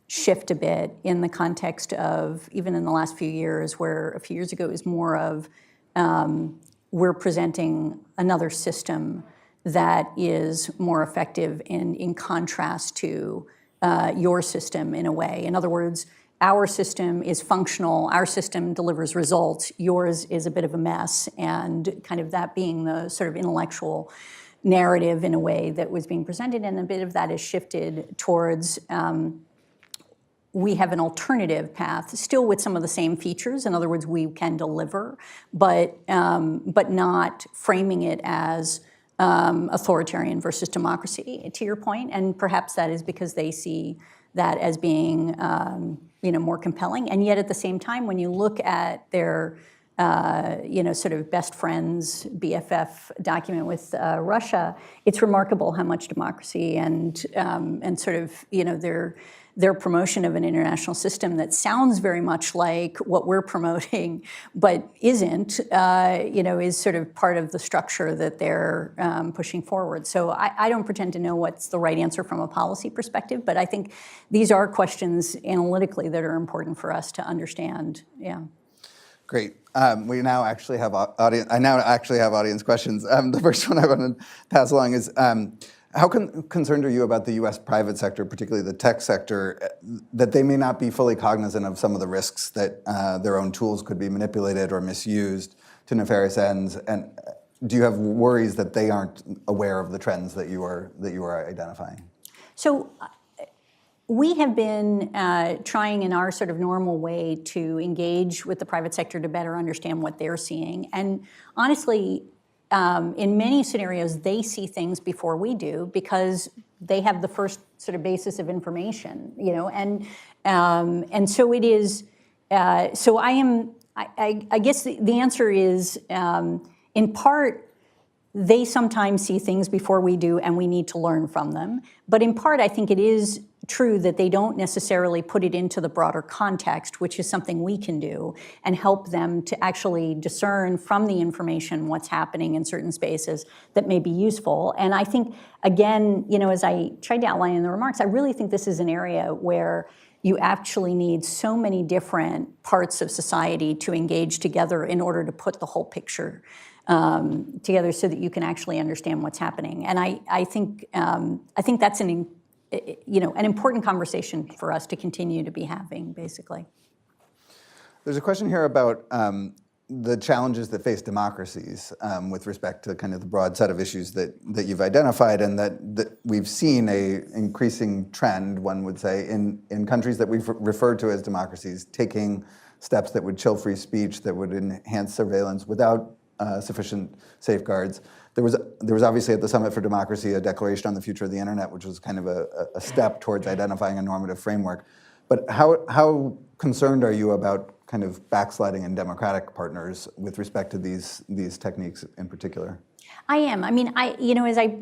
shift a bit in the context of, even in the last few years, where a few years ago it was more of we're presenting another system that is more effective in contrast to your system in a way. In other words, our system is functional, our system delivers results, yours is a bit of a mess, and kind of that being the sort of intellectual narrative in a way that was being presented, and a bit of that is shifted towards we have an alternative path, still with some of the same features. In other words, we can deliver, but not framing it as authoritarian versus democracy, to your point, and perhaps that is because they see that as being more compelling. And yet at the same time, when you look at their sort of best friends BFF document with Russia, it's remarkable how much democracy and sort of their promotion of an international system that sounds very much like what we're promoting, but isn't, is sort of part of the structure that they're pushing forward. So I don't pretend to know what's the right answer from a policy perspective, but I think these are questions analytically that are important for us to understand. Yeah. Great. We now actually have audience questions. The first one I want to pass along is, how concerned are you about the U.S. private sector, particularly the tech sector, that they may not be fully cognizant of some of the risks that their own tools could be manipulated or misused to nefarious ends? And do you have worries that they aren't aware of the trends that you are identifying? So we have been trying in our sort of normal way to engage with the private sector to better understand what they're seeing. And honestly, in many scenarios, they see things before we do because they have the first sort of basis of information, and so it is. So I guess the answer is, in part, they sometimes see things before we do, and we need to learn from them. But in part, I think it is true that they don't necessarily put it into the broader context, which is something we can do, and help them to actually discern from the information what's happening in certain spaces that may be useful. And I think, again, as I tried to outline in the remarks, I really think this is an area where you actually need so many different parts of society to engage together in order to put the whole picture together so that you can actually understand what's happening. And I think that's an important conversation for us to continue to be having, basically. There's a question here about the challenges that face democracies with respect to kind of the broad set of issues that you've identified, and that we've seen a increasing trend, one would say, in countries that we've referred to as democracies, taking steps that would chill free speech, that would enhance surveillance without sufficient safeguards. There was obviously at the Summit for Democracy a declaration on the future of the internet, which was kind of a step towards identifying a normative framework. But how concerned are you about kind of backsliding in democratic partners with respect to these techniques in particular? I am. I mean, as I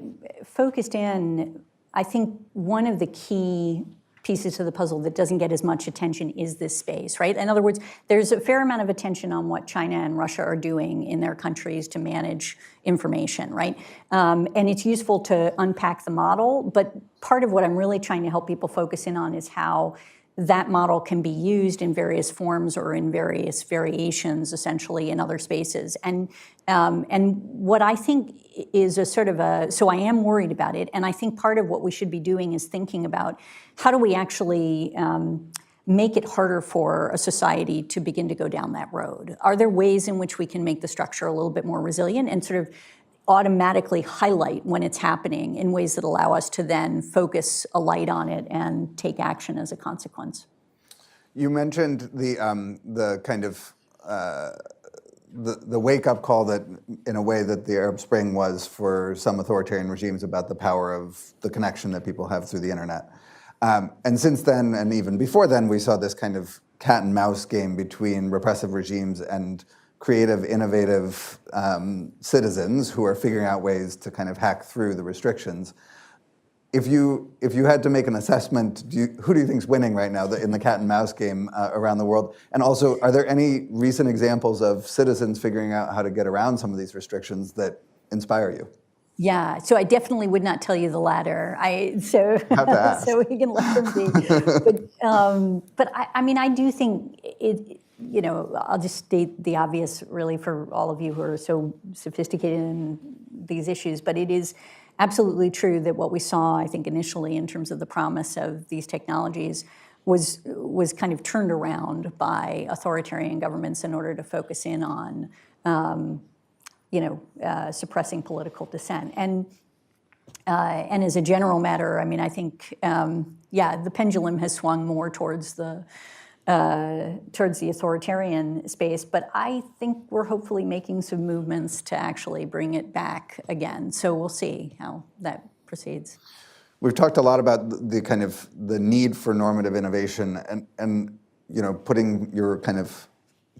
focused in, I think one of the key pieces to the puzzle that doesn't get as much attention is this space, right? In other words, there's a fair amount of attention on what China and Russia are doing in their countries to manage information, right? And it's useful to unpack the model, but part of what I'm really trying to help people focus in on is how that model can be used in various forms or in various variations, essentially, in other spaces. And what I think is so I am worried about it, and I think part of what we should be doing is thinking about how do we actually make it harder for a society to begin to go down that road? Are there ways in which we can make the structure a little bit more resilient and sort of automatically highlight when it's happening in ways that allow us to then focus a light on it and take action as a consequence? You mentioned the kind of the wake-up call that, in a way, that the Arab Spring was for some authoritarian regimes about the power of the connection that people have through the internet. And since then, and even before then, we saw this kind of cat and mouse game between repressive regimes and creative, innovative citizens who are figuring out ways to kind of hack through the restrictions. If you had to make an assessment, who do you think is winning right now in the cat and mouse game around the world? And also, are there any recent examples of citizens figuring out how to get around some of these restrictions that inspire you? Yeah, so I definitely would not tell you the latter. So we can let them be. But I do think it. I'll just state the obvious, really, for all of you who are so sophisticated in these issues. But it is absolutely true that what we saw, I think, initially in terms of the promise of these technologies was kind of turned around by authoritarian governments in order to focus in on suppressing political dissent. And as a general matter, I think, the pendulum has swung more towards the authoritarian space, but I think we're hopefully making some movements to actually bring it back again. So we'll see how that proceeds. We've talked a lot about the kind of the need for normative innovation, and putting your kind of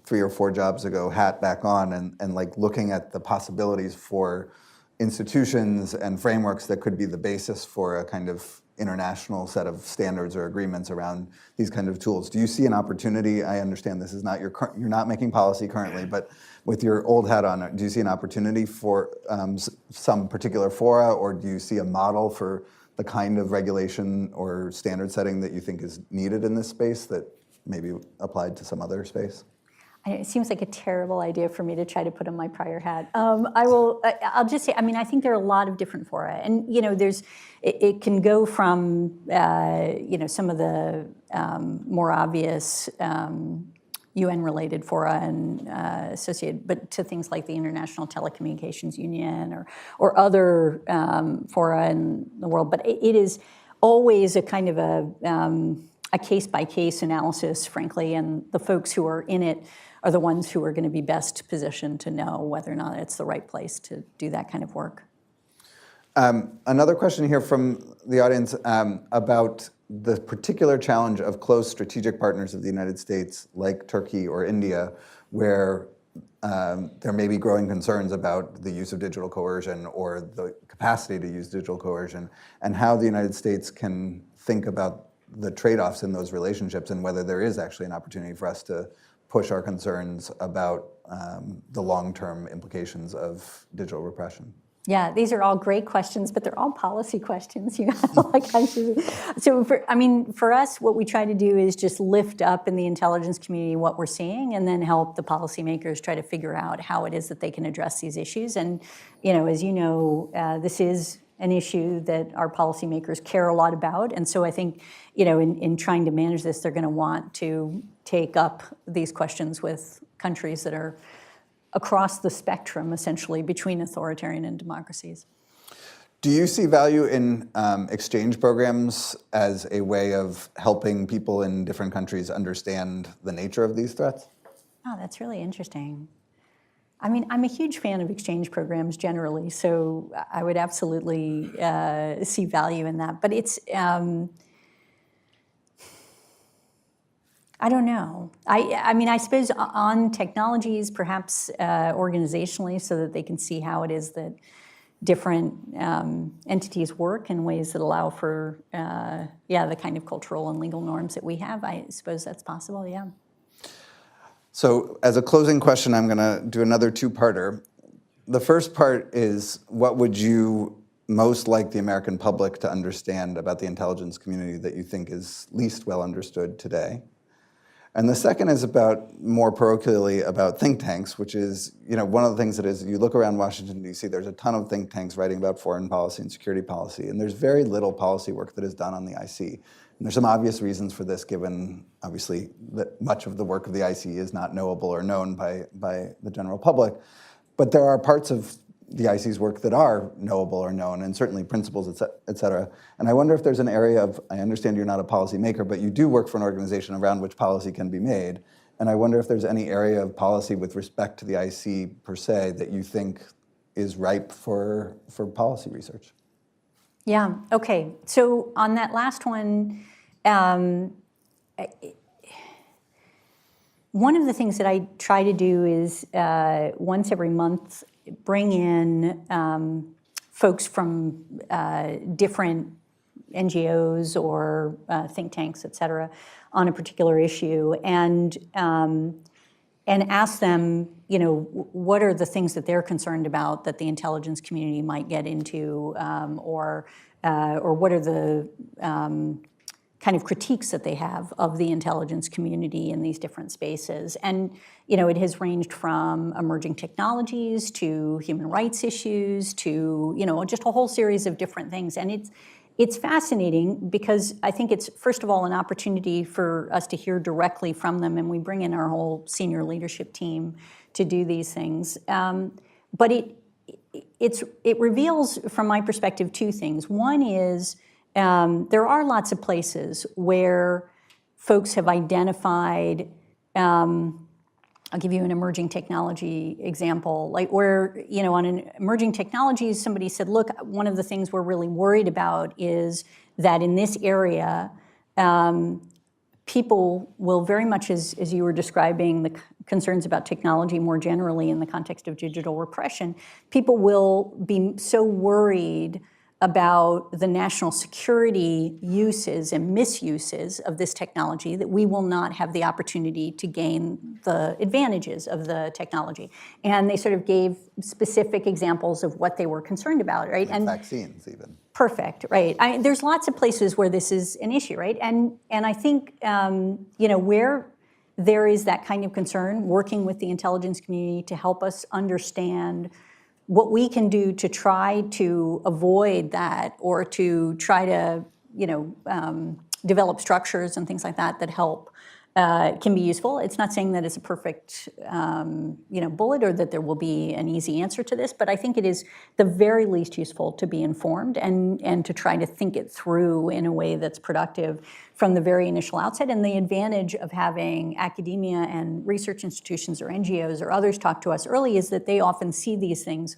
3 or 4 jobs ago hat back on and like looking at the possibilities for institutions and frameworks that could be the basis for a kind of international set of standards or agreements around these kind of tools. Do you see an opportunity? I understand this is not you're not making policy currently, but with your old hat on, do you see an opportunity for some particular fora, or do you see a model for the kind of regulation or standard setting that you think is needed in this space that maybe applied to some other space? It seems like a terrible idea for me to try to put on my prior hat. I'll just say, I think there are a lot of different fora, and it can go from some of the more obvious UN-related fora and associated, but to things like the International Telecommunications Union or other fora in the world. But it is always a kind of a case-by-case analysis, frankly, and the folks who are in it are the ones who are going to be best positioned to know whether or not it's the right place to do that kind of work. Another question here from the audience about the particular challenge of close strategic partners of the United States, like Turkey or India, where there may be growing concerns about the use of digital coercion or the capacity to use digital coercion, and how the United States can think about the trade-offs in those relationships and whether there is actually an opportunity for us to push our concerns about the long-term implications of digital repression. Yeah, these are all great questions, but they're all policy questions. So for us, what we try to do is just lift up in the intelligence community what we're seeing, and then help the policymakers try to figure out how it is that they can address these issues. And as you know, this is an issue that our policymakers care a lot about. And so I think, in trying to manage this, they're going to want to take up these questions with countries that are across the spectrum, essentially, between authoritarian and democracies. Do you see value in exchange programs as a way of helping people in different countries understand the nature of these threats? Oh, that's really interesting. I'm a huge fan of exchange programs generally, so I would absolutely see value in that. But it's, I don't know. I suppose on technologies, perhaps organizationally, so that they can see how it is that different entities work in ways that allow for, the kind of cultural and legal norms that we have. I suppose that's possible, yeah. So as a closing question, I'm going to do another two-parter. The first part is, what would you most like the American public to understand about the intelligence community that you think is least well understood today? And the second is more parochially about think tanks, which is, one of the things that is, you look around Washington, D.C., there's a ton of think tanks writing about foreign policy and security policy, and there's very little policy work that is done on the IC. And there's some obvious reasons for this, given, obviously, that much of the work of the IC is not knowable or known by the general public. But there are parts of the IC's work that are knowable or known, and certainly principles, et cetera. And I wonder if there's an area of, I understand you're not a policy maker, but you do work for an organization around which policy can be made. And I wonder if there's any area of policy with respect to the IC per se that you think is ripe for policy research. Yeah, okay. So on that last one, one of the things that I try to do is once every month bring in folks from different NGOs or think tanks, et cetera, on a particular issue, and ask them, what are the things that they're concerned about that the intelligence community might get into, or what are the kind of critiques that they have of the intelligence community in these different spaces. And it has ranged from emerging technologies to human rights issues to just a whole series of different things. And it's fascinating because I think it's, first of all, an opportunity for us to hear directly from them, and we bring in our whole senior leadership team to do these things. But it reveals, from my perspective, two things. One is there are lots of places where folks have identified, I'll give you an emerging technology example, like where, on an emerging technologies, somebody said, look, one of the things we're really worried about is that in this area, people will very much, as you were describing the concerns about technology more generally in the context of digital repression, people will be so worried about the national security uses and misuses of this technology that we will not have the opportunity to gain the advantages of the technology. And they sort of gave specific examples of what they were concerned about, right? Like vaccines, even. Perfect, right. There's lots of places where this is an issue, right? And I think, where there is that kind of concern, working with the intelligence community to help us understand what we can do to try to avoid that, or to try to, develop structures and things like that that help, can be useful. It's not saying that it's a perfect, bullet, or that there will be an easy answer to this, but I think it is the very least useful to be informed and to try to think it through in a way that's productive from the very initial outset. And the advantage of having academia and research institutions or NGOs or others talk to us early is that they often see these things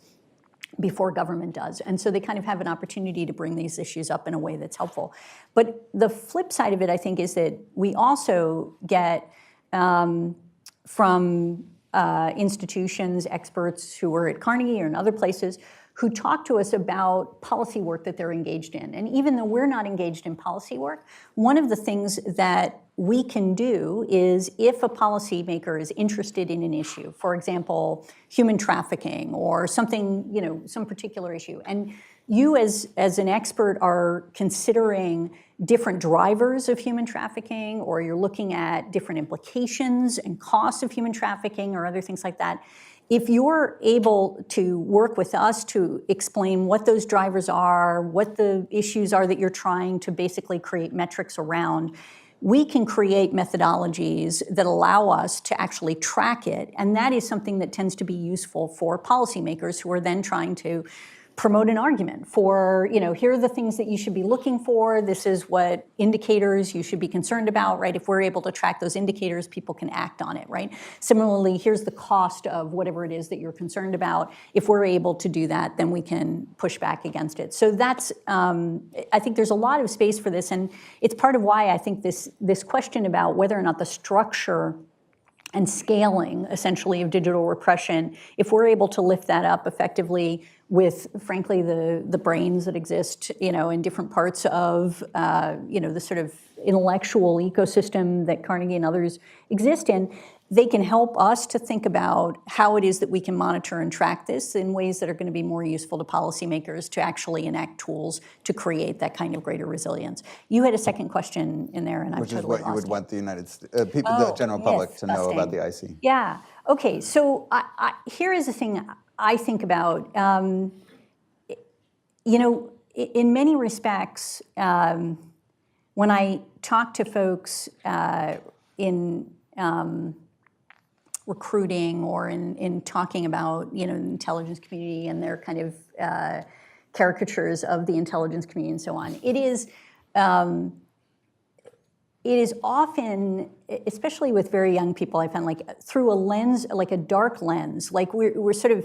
before government does. And so they kind of have an opportunity to bring these issues up in a way that's helpful. But the flip side of it, I think, is that we also get from institutions, experts who are at Carnegie or in other places, who talk to us about policy work that they're engaged in. And even though we're not engaged in policy work, one of the things that we can do is, if a policymaker is interested in an issue, for example, human trafficking or something, some particular issue, and you as an expert are considering different drivers of human trafficking, or you're looking at different implications and costs of human trafficking or other things like that, if you're able to work with us to explain what those drivers are, what the issues are that you're trying to basically create metrics around, we can create methodologies that allow us to actually track it. And that is something that tends to be useful for policymakers who are then trying to promote an argument for, here are the things that you should be looking for. This is what indicators you should be concerned about, right? If we're able to track those indicators, people can act on it, right? Similarly, here's the cost of whatever it is that you're concerned about. If we're able to do that, then we can push back against it. So that's, I think there's a lot of space for this, and it's part of why I think this question about whether or not the structure and scaling, essentially, of digital repression, if we're able to lift that up effectively with, frankly, the brains that exist, in different parts of, the sort of intellectual ecosystem that Carnegie and others exist in, they can help us to think about how it is that we can monitor and track this in ways that are going to be more useful to policymakers to actually enact tools to create that kind of greater resilience. You had a second question in there, and I've totally lost it. Which is what you would want the the general public to know about the IC. Yeah. Okay. So here is the thing I think about. In many respects, when I talk to folks in recruiting or in talking about the intelligence community and their kind of caricatures of the intelligence community and so on, it is often, especially with very young people, I find, like, through a lens, like a dark lens, like we're sort of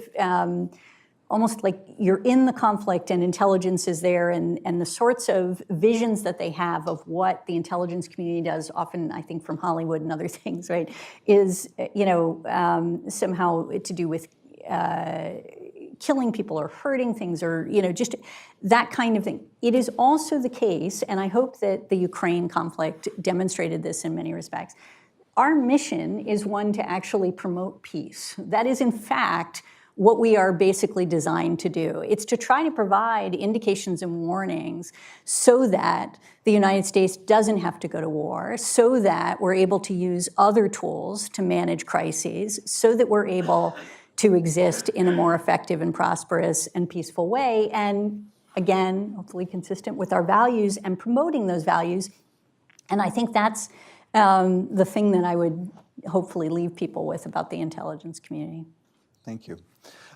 almost like you're in the conflict and intelligence is there, and the sorts of visions that they have of what the intelligence community does, often I think from Hollywood and other things, right, is somehow to do with killing people or hurting things or just that kind of thing. It is also the case, and I hope that the Ukraine conflict demonstrated this in many respects, our mission is one to actually promote peace. That is, in fact, what we are basically designed to do. It's to try to provide indications and warnings so that the United States doesn't have to go to war, so that we're able to use other tools to manage crises, so that we're able to exist in a more effective and prosperous and peaceful way, and again, hopefully consistent with our values and promoting those values. And I think that's the thing that I would hopefully leave people with about the intelligence community. Thank you.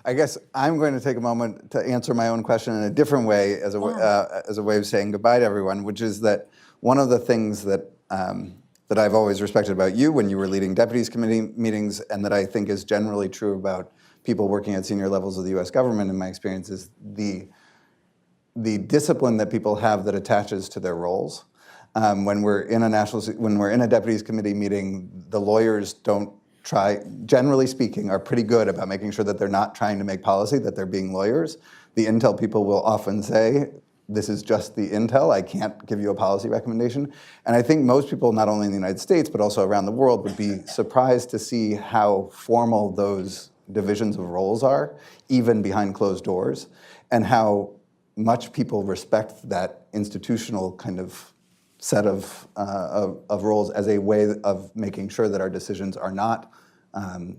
I guess I'm going to take a moment to answer my own question in a different way as a way of saying goodbye to everyone, which is that one of the things that that I've always respected about you when you were leading deputies committee meetings, and that I think is generally true about people working at senior levels of the U.S. government, in my experience, is the discipline that people have that attaches to their roles. When we're in a deputies committee meeting, the lawyers generally speaking, are pretty good about making sure that they're not trying to make policy, that they're being lawyers. The intel people will often say, this is just the intel, I can't give you a policy recommendation. And I think most people, not only in the United States, but also around the world, would be surprised to see how formal those divisions of roles are, even behind closed doors, and how much people respect that institutional kind of set of roles as a way of making sure that our decisions are not,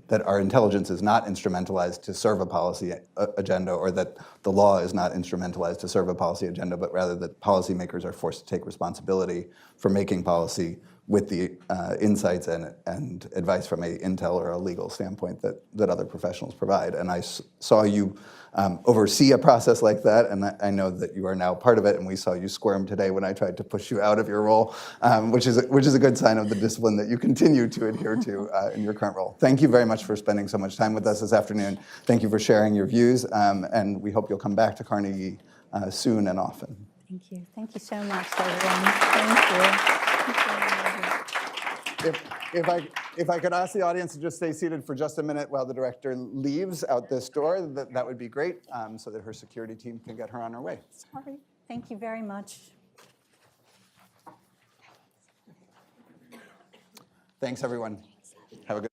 that our intelligence is not instrumentalized to serve a policy agenda, or that the law is not instrumentalized to serve a policy agenda, but rather that policymakers are forced to take responsibility for making policy with the insights and advice from an intel or a legal standpoint that other professionals provide. And I saw you oversee a process like that, and I know that you are now part of it, and we saw you squirm today when I tried to push you out of your role, which is a good sign of the discipline that you continue to adhere to in your current role. Thank you very much for spending so much time with us this afternoon. Thank you for sharing your views, and we hope you'll come back to Carnegie soon and often. Thank you. Thank you so much, everyone. Thank you. If I could ask the audience to just stay seated for just a minute while the director leaves out this door, that would be great, so that her security team can get her on her way. Sorry. Thank you very much. Thanks, everyone. Have a good